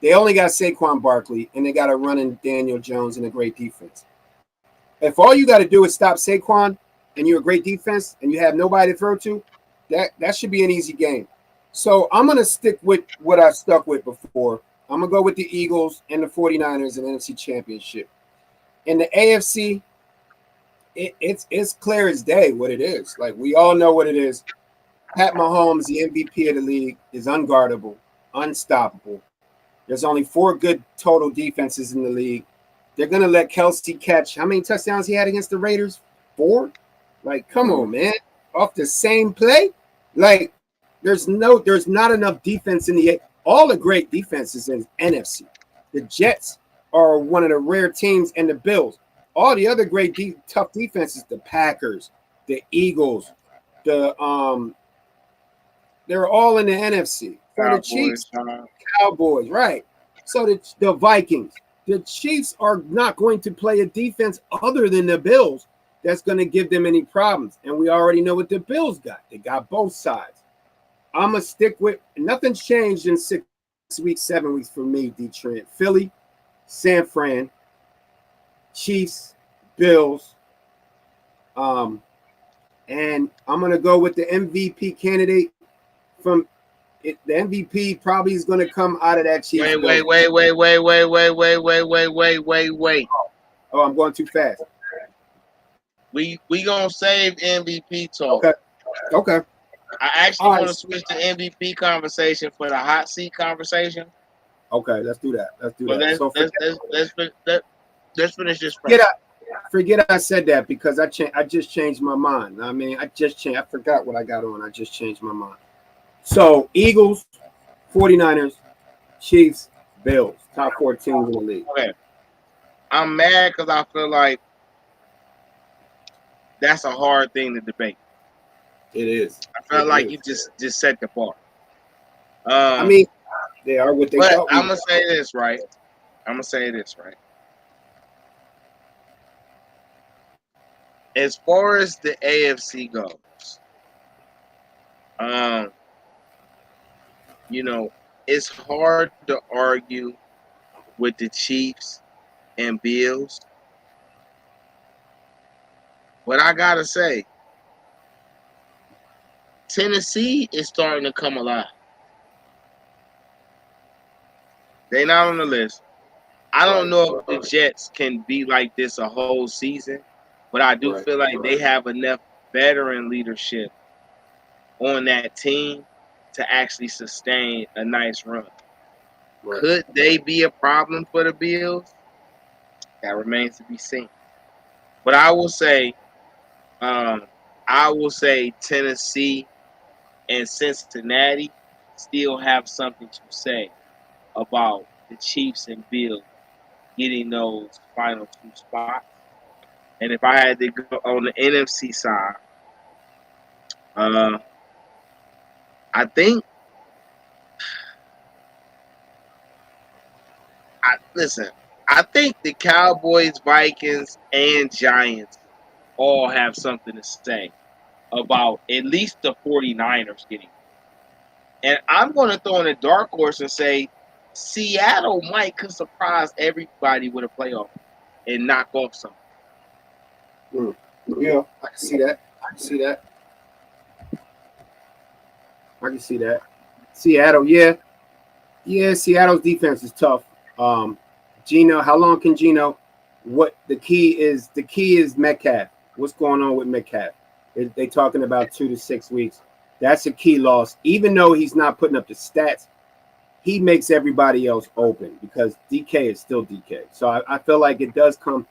They only got Saquon Barkley, and they got a running Daniel Jones and a great defense. If all you got to do is stop Saquon and you're a great defense and you have nobody to throw to, that should be an easy game. So I'm going to stick with what I stuck with before. I'm going to go with the Eagles and the 49ers in the NFC Championship. In the AFC, it's clear as day what it is. Like, we all know what it is. Pat Mahomes, the MVP of the league, is unguardable, unstoppable. There's only 4 good total defenses in the league. They're going to let Kelsey catch. How many touchdowns he had against the Raiders? 4? Like, come on, man. Off the same play? Like, there's not enough defense in all the great defenses in NFC. The Jets are one of the rare teams, and the Bills. All the other great tough defenses, the Packers, the Eagles, they're all in the NFC. For the Chiefs, Cowboys, right. So the Vikings, the Chiefs are not going to play a defense other than the Bills that's going to give them any problems. And we already know what the Bills got. They got both sides. I'm going to stick with – nothing's changed in 6 weeks, 7 weeks for me, Dee Trynt. Philly, San Fran, Chiefs, Bills. And I'm going to go with the MVP candidate from – the MVP probably is going to come out of that Chiefs. Wait. Oh, I'm going too fast. We gonna save MVP talk. Okay. I actually want to switch the MVP conversation for the hot seat conversation. Okay, let's do that. Let's finish this first. Forget I said that because I just changed my mind. I mean, I forgot what I got on. I just changed my mind. So, Eagles, 49ers, Chiefs, Bills, top 4 teams in the league. Okay. I'm mad because I feel like that's a hard thing to debate. It is. I feel like you just set the bar. I mean, they are what they but thought. I'm going to say this, right? As far as the AFC goes, it's hard to argue with the Chiefs and Bills. But I gotta say, Tennessee is starting to come alive. They're not on the list. I don't know if the Jets can be like this a whole season. but I do Right. feel like they have enough veteran leadership on that team to actually sustain a nice run. Right. Could they be a problem for the Bills? That remains to be seen. But I will say Tennessee and Cincinnati still have something to say about the Chiefs and Bills getting those final two spots. And if I had to go on the NFC side, uh, I think listen, I think the Cowboys, Vikings, and Giants all have something to say about at least the 49ers getting. And I'm going to throw in a dark horse and say Seattle could surprise everybody with a playoff and knock off something. Yeah, I can see that. I can see that. Seattle, yeah. Seattle's defense is tough. Gino, how long can Gino? What the key is Metcalf. What's going on with Metcalf? They talking about 2 to 6 weeks. That's a key loss. Even though he's not putting up the stats, he makes everybody else open because DK is still DK. So I feel like it does come.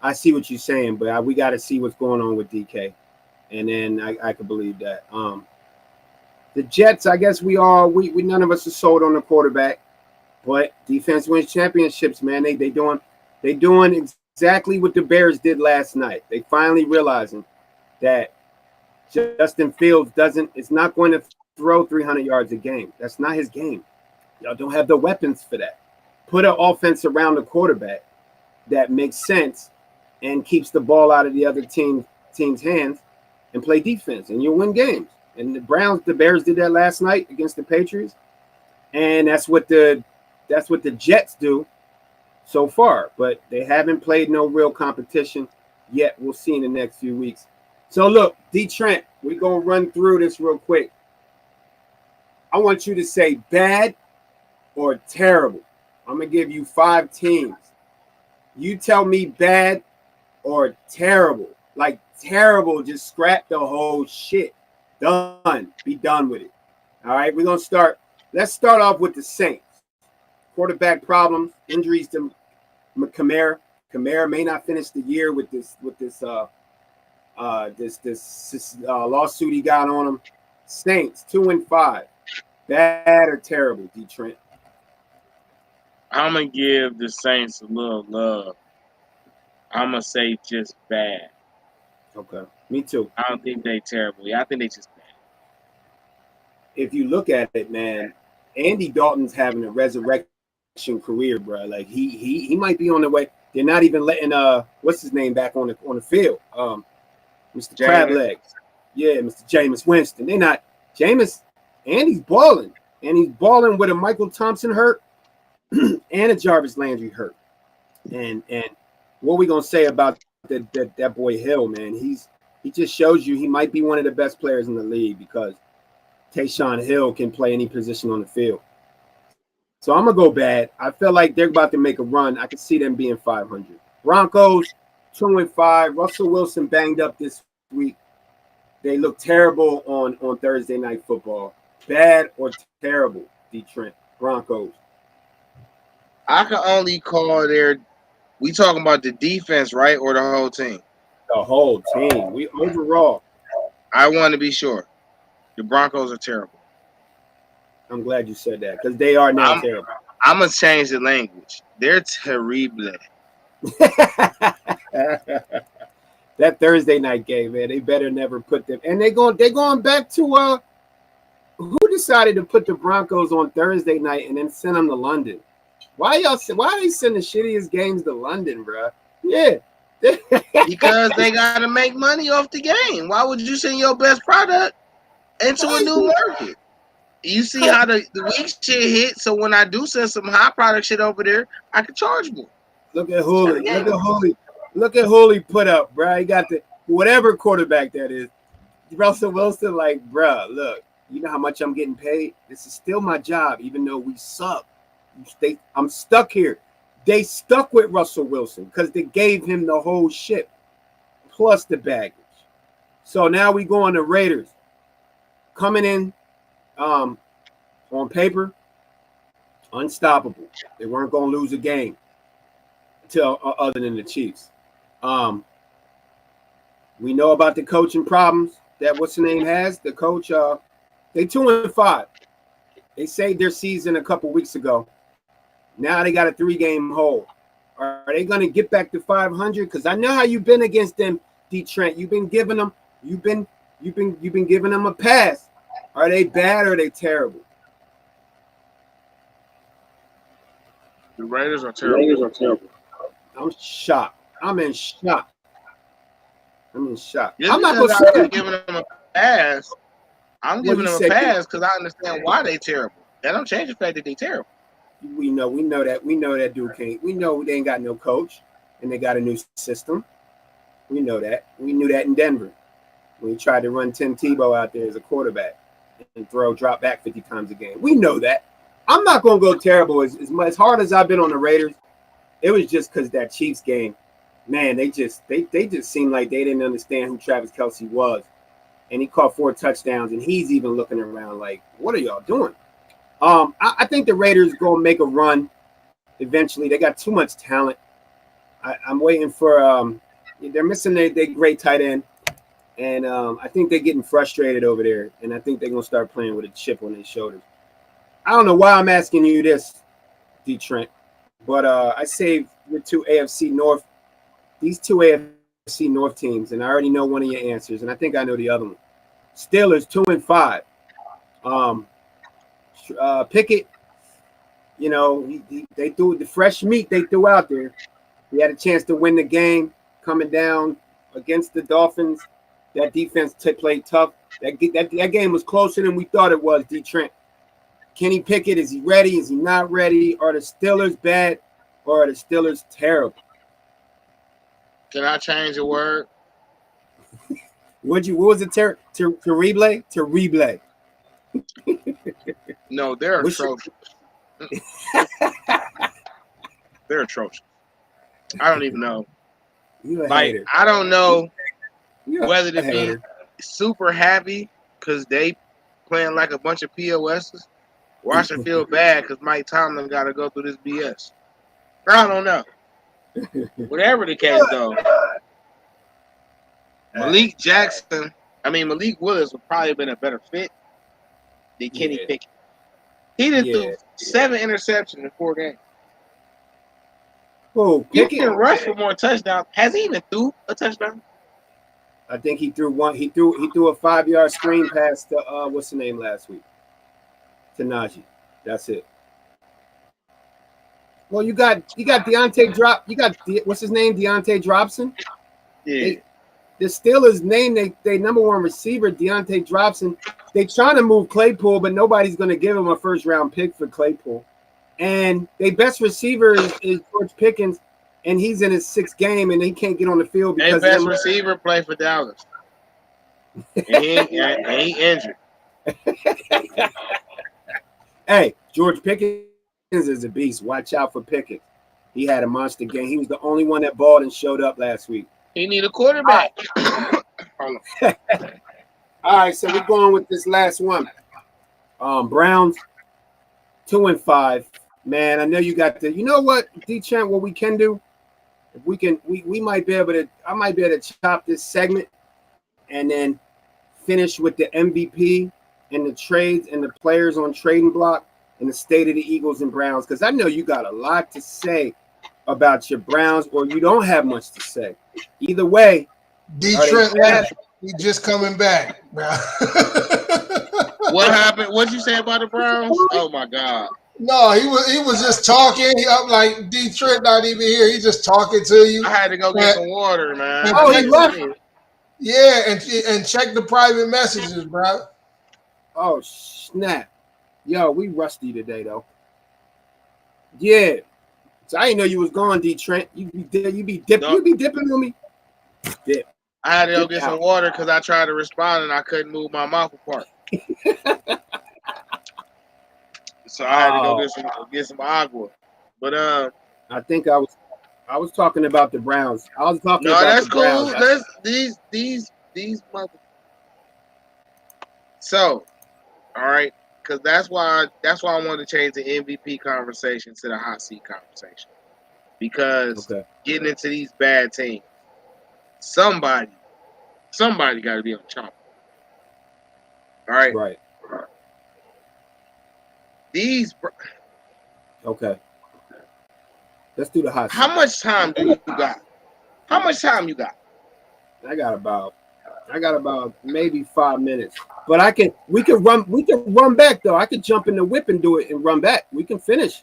I see what you're saying, but we got to see what's going on with DK, and then I could believe that. The Jets, I guess we none of us are sold on the quarterback, but defense wins championships, man. They doing exactly what the Bears did last night. They finally realizing that Justin Fields is not going to throw 300 yards a game. That's not his game. Y'all don't have the weapons for that. Put an offense around the quarterback that makes sense and keeps the ball out of the other team's hands and play defense, and you'll win games. And the Bears did that last night against the Patriots, and that's what the Jets do so far. But they haven't played no real competition yet. We'll see in the next few weeks. So look, Dee Trynt, we're gonna run through this real quick. I want you to say bad or terrible. I'm gonna give you 5 teams. You tell me bad or terrible. Like terrible, just scrap the whole shit. Done. Be done with it. All right, we're gonna start. Let's start off with the Saints. Quarterback problems, injuries to Kamara. Kamara may not finish the year with this lawsuit he got on him. Saints 2-5. Bad or terrible, Dee Trynt? I'm gonna give the Saints a little love. I'm gonna say just bad. Okay, me too. I don't think they terrible. Yeah, I think they just bad. If you look at it, man, Andy Dalton's having a resurrection career, bro. Like he might be on the way. They're not even letting what's his name back on the field. Mr. Crablegs. Yeah, Mr. Jameis Winston. They're not Andy's balling. And he's balling with a Michael Thompson hurt and a Jarvis Landry hurt. And what we gonna say about that boy Hill, man? He just shows you he might be one of the best players in the league because Taysom Hill can play any position on the field. So I'm gonna go bad. I feel like they're about to make a run. I could see them being 500. Broncos 2-5. Russell Wilson banged up this week. They look terrible on Thursday Night Football. Bad or terrible, Dee Trynt? Broncos. I can only call we talking about the defense, right, or the whole team? The whole team. We overall. I want to be sure. The Broncos are terrible. I'm glad you said that because they are now terrible. I'm gonna change the language. They're terrible. That Thursday night game, man. They better never put them. And they're going back to who decided to put the Broncos on Thursday night and then send them to London? Why are they sending the shittiest games to London, bro? Yeah. Because they gotta make money off the game. Why would you send your best product into a new market? You see how the weak shit hit, so when I do send some high product shit over there, I can charge more. Look at Hooley. Look at Hooley put up, bro. He got the whatever quarterback that is. Russell Wilson, like, bro, look, you know how much I'm getting paid? This is still my job, even though we suck. I'm stuck here. They stuck with Russell Wilson because they gave him the whole ship. plus the baggage. So now we go on the Raiders. Coming in on paper, unstoppable. They weren't going to lose a game until other than the Chiefs. We know about the coaching problems that what's the name has. The coach, they 2-5. They saved their season a couple weeks ago. Now they got a 3-game hold. Are they going to get back to 500? Because I know how you've been against them, Dee Trynt. You've been giving them a pass. Are they bad or are they terrible? The Raiders are terrible. I'm shocked. I'm in shock. Just I'm not because going to say I'm giving them a pass. I'm giving them a pass because I understand why they terrible. That don't change the fact that they terrible. We know that dude can't. We know they ain't got no coach and they got a new system. We know that. We knew that in Denver when he tried to run Tim Tebow out there as a quarterback and drop back 50 times a game. We know that. I'm not going to go terrible as hard as I've been on the Raiders. It was just because that Chiefs game, man, they just seemed like they didn't understand who Travis Kelce was. And he caught 4 touchdowns, and he's even looking around like, what are y'all doing? I think the Raiders going to make a run eventually. They got too much talent. I'm waiting for they're missing their great tight end. And I think they're getting frustrated over there. And I think they're going to start playing with a chip on their shoulders. I don't know why I'm asking you this, Dee Trynt, but I saved your 2 AFC North. These 2 AFC North teams, and I already know one of your answers, and I think I know the other one. Steelers 2-5. Pickett, you know, they threw the fresh meat they threw out there. He had a chance to win the game coming down against the Dolphins. That defense played tough. That game was closer than we thought it was, Dee Trynt. Kenny Pickett, is he ready? Is he not ready? Are the Steelers bad or are the Steelers terrible? Can I change a word? What was it? Terrible? No, they're atrocious. They're atrocious. I don't even know. Hater. I don't know whether to hater. be super happy because they playing like a bunch of POSs, or I should feel bad because Mike Tomlin got to go through this BS. I don't know. Whatever the case, though, Malik Willis would probably have been a better fit than Kenny Pickett. He threw 7 interceptions in 4 games. Oh, He can rush for more touchdowns. Has he even threw a touchdown? I think he threw one. He threw a 5-yard screen pass to what's the name last week? To Najee. That's it. Well, you got Deontay Drop. You got what's his name? Deontay Dropson. Yeah. The Steelers named they number 1 receiver, Deontay Dropson. They trying to move Claypool, but nobody's going to give him a first-round pick for Claypool. And their best receiver is George Pickens, and he's in his 6th game, and he can't get on the field because their best receiver played for Dallas, and he injured. Hey, George Pickens is a beast. Watch out for Pickens. He had a monster game. He was the only one that balled and showed up last week. He need a quarterback. All right, so we're going with this last one. Browns 2-5. Man, I know you got the. You know what, Dee Trynt, what we can do? If we can, we might be able to. I might be able to chop this segment and then finish with the MVP and the trades and the players on trading block and the state of the Eagles and Browns, because I know you got a lot to say about your Browns, or you don't have much to say. Either way, Dee Trynt, he just coming back, bro. What happened? What'd you say about the Browns? Oh my God. No, he was just talking. I'm like, Dee Trynt not even here. He's just talking to you. I had to go get some water, man. He left. Yeah, and check the private messages, bro. Oh snap! Yo, we rusty today though. Yeah, so I didn't know you was gone, Dee Trynt. You be dipping. No. You be dipping on me. Dip. I had to go get some water because I tried to respond and I couldn't move my mouth apart. So I had to go get some agua. But I think I I was talking about the Browns. I was talking No, about that's the cool. Browns. Let's these mother. So, all right, because that's why I wanted to change the MVP conversation to the hot seat conversation. Because getting into these bad teams, somebody got to be on the chopper. All right. Right. These. Okay. Let's do the hot seat. How much time do you got? How much time you got? I got about maybe 5 minutes. But we can run back though. I could jump in the whip and do it and run back. We can finish.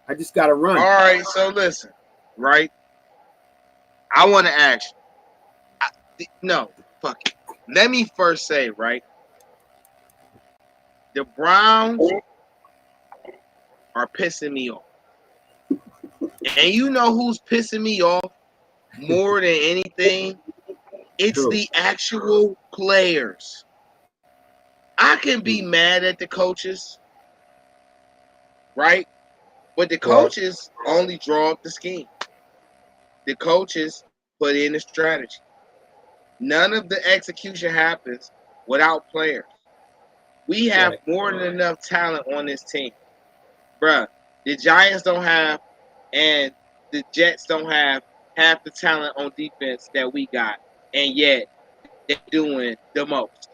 I just gotta run. All right, so listen, right? I want to ask you. No, fuck it. Let me first say, right? The Browns are pissing me off. And you know who's pissing me off more than anything? It's the actual players. I can be mad at the coaches, right? But the coaches only draw up the scheme. The coaches put in the strategy. None of the execution happens without players. We have more than enough talent on this team. Bruh, the Giants don't have and the Jets don't have half the talent on defense that we got. And yet, they're doing the most.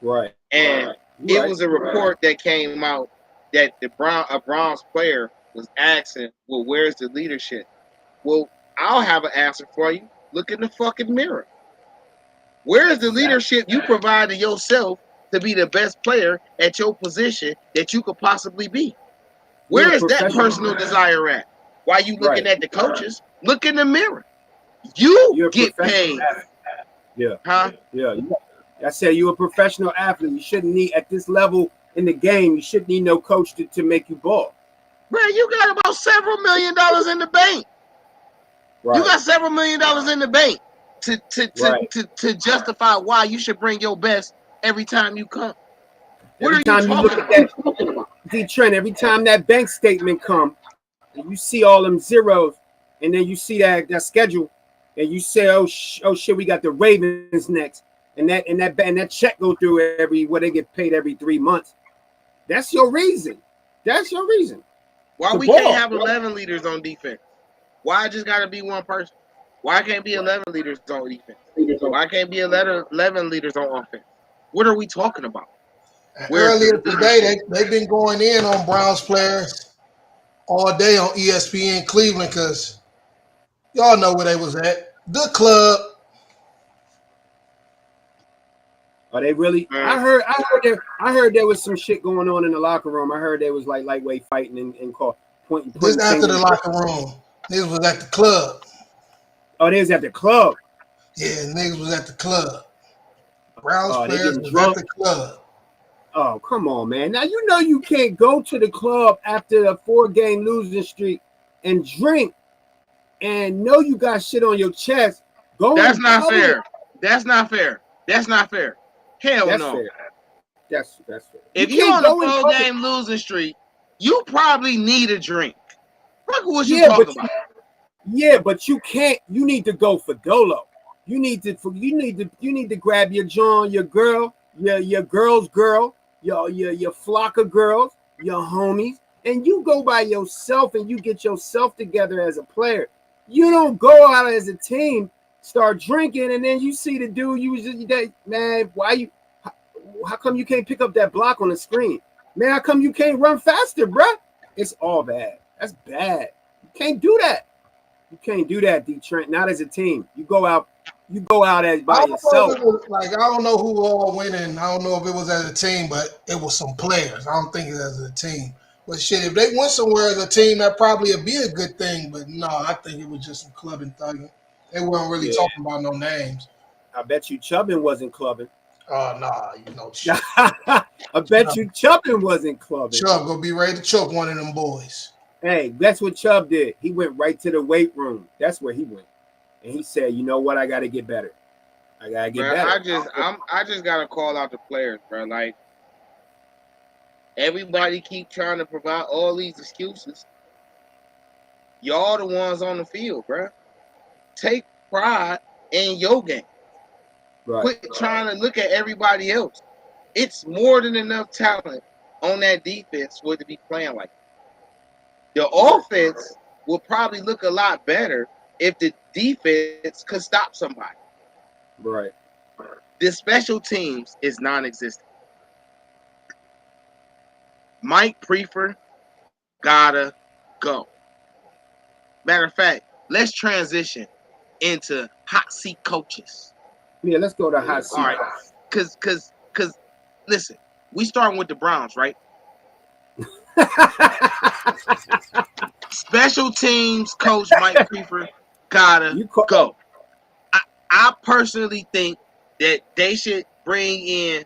Right. And it was a report that came out that a Browns player was asking, well, where's the leadership? Well, I'll have an answer for you. Look in the fucking mirror. Where is the leadership you provided yourself to be the best player at your position that you could possibly be? Where is that personal desire at? Why you looking at the coaches? Look in the mirror. You get paid. Yeah. Huh? Yeah. I said you're a professional athlete. You shouldn't need, at this level in the game, you shouldn't need no coach to make you ball. Bro, you got about several $1 million in the bank. Right. You got several $1 million in the bank to justify why you should bring your best every time you come. Every time you look at that, Dee Trynt, every time that bank statement come, and you see all them zeros, and then you see that schedule, and you say, oh shit, we got the Ravens next, and that check go through they get paid every 3 months. That's your reason. That's your reason. Why we can't have 11 leaders on defense? Why it just got to be one person? Why can't be 11 leaders on defense? Why can't be 11 leaders on offense? What are we talking about? Earlier today, they've been going in on Browns players all day on ESPN Cleveland because y'all know where they was at. The club. Are they really? I heard there was some shit going on in the locker room. I heard there was like lightweight fighting and pointing. This after the locker room. Niggas was at the club. Oh, they was at the club. Yeah, niggas was at the club. Browns players was at the club. Oh, come on, man. Now you know you can't go to the club after a 4-game losing streak and drink and know you got shit on your chest. That's not fair. That's not fair. That's not fair. Hell that's no. Fair. That's fair. If you're on a 4-game losing streak, you probably need a drink. Look what you talking about. Yeah, but you can't. You need to go for dolo. You need to grab your John, your girl, your girl's girl, your flock of girls, your homies, and you go by yourself and you get yourself together as a player. You don't go out as a team, start drinking, and then you see the dude man, how come you can't pick up that block on the screen? Man, how come you can't run faster, bruh? It's all bad. That's bad. You can't do that. You can't do that, Dee Trynt. Not as a team. You go out as by yourself. I don't know who all went in. I don't know if it was as a team, but it was some players. I don't think it was as a team. But shit, if they went somewhere as a team, that probably would be a good thing. But no, I think it was just some clubbing thugging. They weren't really talking about no names. I bet you Chubbin wasn't clubbing. Oh, nah, I bet you Chubbin wasn't clubbing. Chubb gonna be ready to choke one of them boys. Hey, that's what Chubb did. He went right to the weight room. That's where he went. And he said, you know what? I got to get better. I got to get better. I just got to call out the players, bro. Like, everybody keep trying to provide all these excuses. Y'all the ones on the field, bro. Take pride in your game. Right. Quit trying to look at everybody else. It's more than enough talent on that defense for it to be playing like that. The offense will probably look a lot better if the defense could stop somebody. Right. The special teams is non-existent. Mike Prefer gotta go. Matter of fact, let's transition into hot seat coaches. Yeah, let's go to hot seat. All right, cause listen, we starting with the Browns, right? Special teams coach Mike Prefer gotta go. I personally think that they should bring in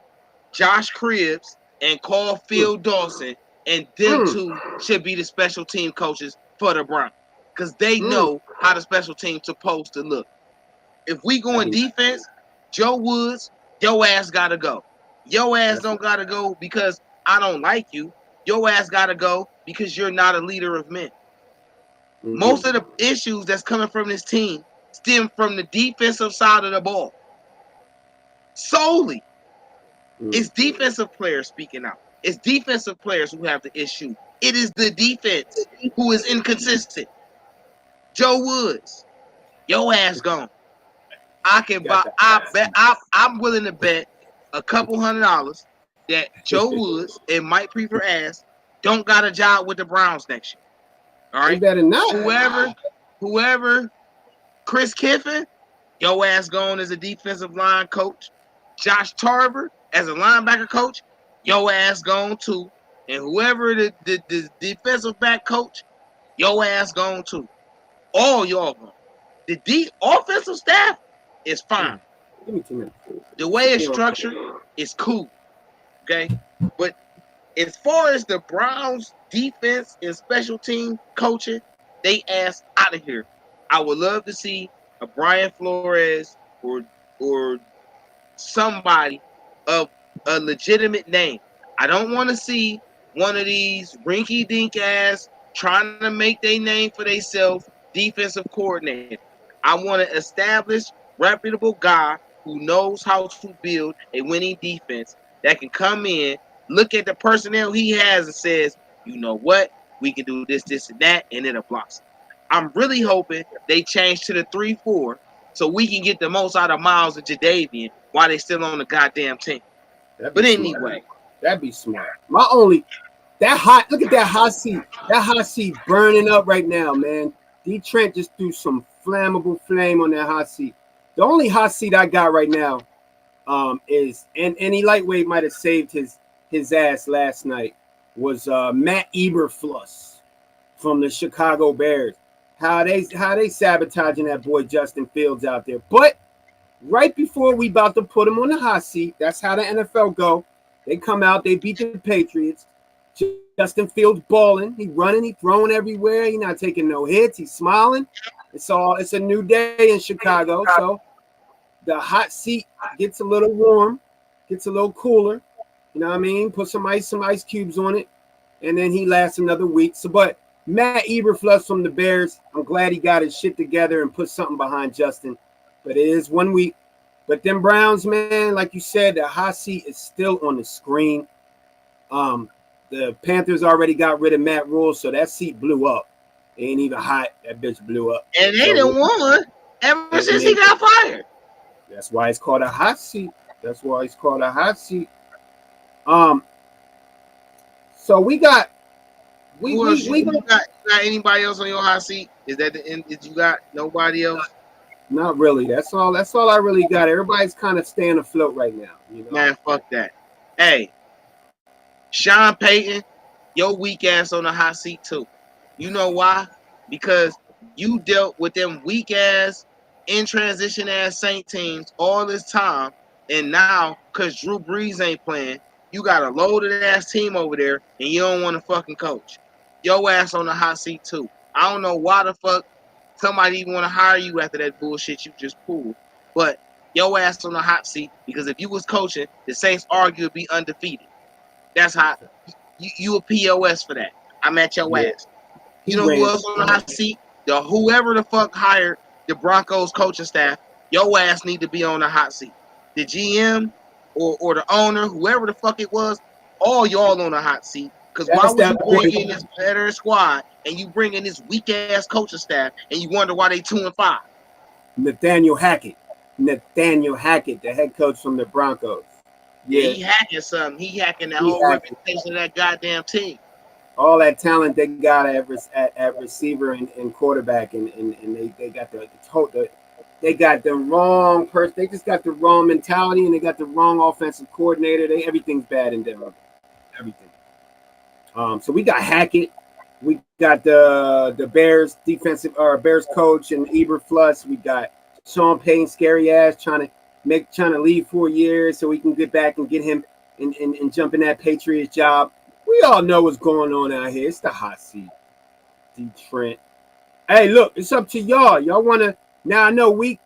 Josh Cribbs and call Phil Dawson, and them two should be the special team coaches for the Browns, because they know how the special team's supposed to look. If we go in defense, Joe Woods, your ass gotta go. Your ass don't gotta go because I don't like you. Your ass gotta go because you're not a leader of men. Most of the issues that's coming from this team stem from the defensive side of the ball. Solely. It's defensive players speaking out. It's defensive players who have the issue. It is the defense who is inconsistent. Joe Woods, your ass gone. I'm willing to bet a couple $100 that Joe Woods and Mike Prefer ass don't got a job with the Browns next year. All right. You better not. Whoever, Chris Kiffin, your ass gone as a defensive line coach. Josh Tarver as a linebacker coach, your ass gone too. And whoever the defensive back coach, your ass gone too. All y'all gone. The offensive staff is fine. Give me 2 minutes. The way it's structured is cool. Okay? But as far as the Browns defense and special team coaching, they ass out of here. I would love to see a Brian Flores or somebody of a legitimate name. I don't want to see one of these rinky-dink ass trying to make their name for themselves defensive coordinator. I want an established, reputable guy who knows how to build a winning defense that can come in, look at the personnel he has and says, you know what? We can do this, this, and that, and it'll blossom. I'm really hoping they change to the 3-4 so we can get the most out of Miles and Jadeveon while they still on the goddamn team. But anyway. That'd be smart. Look at that hot seat. That hot seat burning up right now, man. Dee Trynt just threw some flammable flame on that hot seat. The only hot seat I got right now is, and any lightweight might have saved his ass last night, was Matt Eberflus from the Chicago Bears. How they sabotaging that boy Justin Fields out there. But right before we about to put him on the hot seat, that's how the NFL go. They come out, they beat the Patriots. Justin Fields balling, he running, he throwing everywhere. He not taking no hits. He's smiling. It's a new day in Chicago. So the hot seat gets a little warm, gets a little cooler. You know what I mean? Put some ice cubes on it, and then he lasts another week. So, but Matt Eberflus from the Bears, I'm glad he got his shit together and put something behind Justin. But it is 1 week. But them Browns, man, like you said, the hot seat is still on the screen. The Panthers already got rid of Matt Rule, so that seat blew up. It ain't even hot. That bitch blew up. And they done won ever since he got fired. That's why it's called a hot seat. So we got got anybody else on your hot seat? Is that the end? Did you got nobody else? Not really. That's all I really got. Everybody's kind of staying afloat right now. You know? Man, fuck that. Hey, Sean Payton, your weak ass on the hot seat too. You know why? Because you dealt with them weak ass, in transition ass Saint teams all this time, and now because Drew Brees ain't playing, you got a loaded ass team over there, and you don't want to fucking coach. Your ass on the hot seat too. I don't know why the fuck somebody even want to hire you after that bullshit you just pulled, but your ass on the hot seat, because if you was coaching, the Saints arguably be undefeated. That's how you a POS for that. I'm at your ass. You know who else on the hot seat? Whoever the fuck hired the Broncos coaching staff, your ass need to be on the hot seat. The GM or the owner, whoever the fuck it was, all y'all on the hot seat. Because why would you bring in this veteran squad and you bring in this weak ass coaching staff and you wonder why they 2-5? Nathaniel Hackett, the head coach from the Broncos. Yeah, he hacking something. He hacking that whole reputation of that goddamn team. All that talent they got at receiver and quarterback, and they got they got the wrong person. They just got the wrong mentality, and they got the wrong offensive coordinator. Everything's bad in Denver. Everything. So we got Hackett. We got the Bears Bears coach and Eberflus. We got Sean Payton, scary ass, trying to leave 4 years so we can get back and get him and jump in that Patriots job. We all know what's going on out here. It's the hot seat. Dee Trynt. Hey, look, it's up to y'all. Y'all want to now? I know we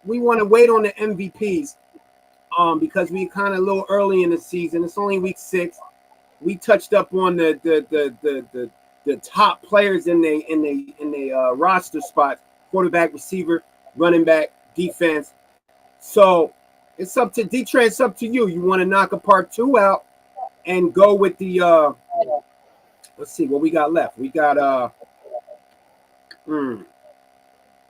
want to wait on the MVPs because we kind of a little early in the season. It's only week 6. We touched up on the top players in the roster spots: quarterback, receiver, running back, defense. So it's up to Dee Trynt. It's up to you. You want to knock a part 2 out and go with the let's see what we got left. We got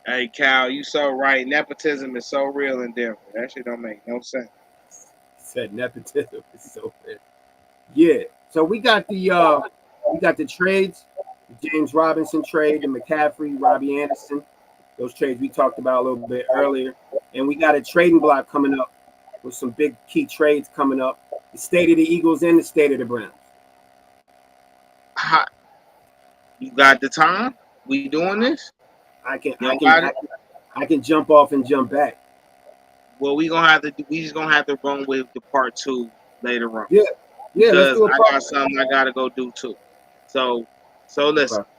Hey Cal, you so right. Nepotism is so real in Denver. That shit don't make no sense. Said nepotism is so real. Yeah. So we got the trades, the James Robinson trade, the McCaffrey, Robbie Anderson. Those trades we talked about a little bit earlier. And we got a trading block coming up with some big key trades coming up. The state of the Eagles and the state of the Browns. You got the time? We doing this? I can jump off and jump back. Well, we just gonna have to run with the part 2 later on. Yeah. Because I got something I gotta go do too. So listen. Okay.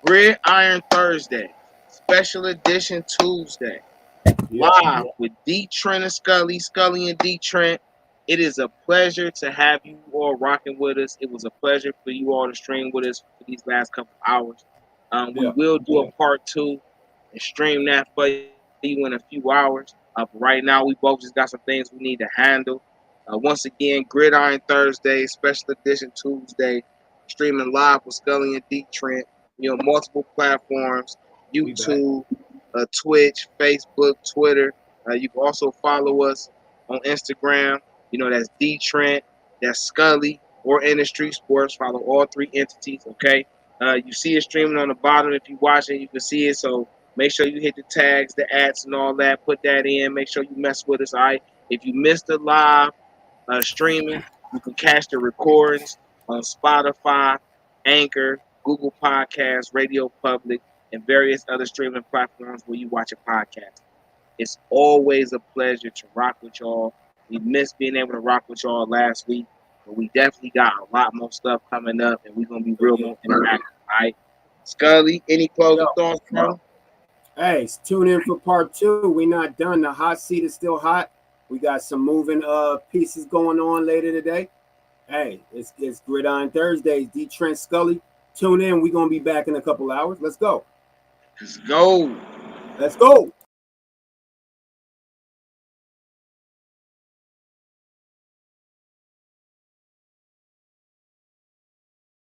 Gridiron Thursday, special edition Tuesday. Live with Dee Trynt and Scully and Dee Trynt. It is a pleasure to have you all rocking with us. It was a pleasure for you all to stream with us for these last couple hours. We will do a part 2 and stream that for you in a few hours. Right now, we both just got some things we need to handle. Once again, Gridiron Thursday, special edition Tuesday, streaming live with Scully and Dee Trynt. You know, multiple platforms: YouTube, Twitch, Facebook, Twitter. You can also follow us on Instagram. You know, that's Dee Trynt, that's Scully, or Industry Sports. Follow all 3 entities, okay? You see it streaming on the bottom. If you watch it, you can see it. So make sure you hit the tags, the ads, and all that. Put that in. Make sure you mess with us, all right? If you missed the live streaming, you can catch the recordings on Spotify, Anchor, Google Podcasts, Radio Public, and various other streaming platforms where you watch a podcast. It's always a pleasure to rock with y'all. We missed being able to rock with y'all last week, but we definitely got a lot more stuff coming up, and we're going to be real more interactive, all right? Scully, any closing thoughts, bro? Hey, tune in for part 2. We're not done. The hot seat is still hot. We got some moving pieces going on later today. Hey, it's Gridiron Thursdays. Dee Trynt, Scully. Tune in. We're going to be back in a couple hours. Let's go. Let's go. Let's go.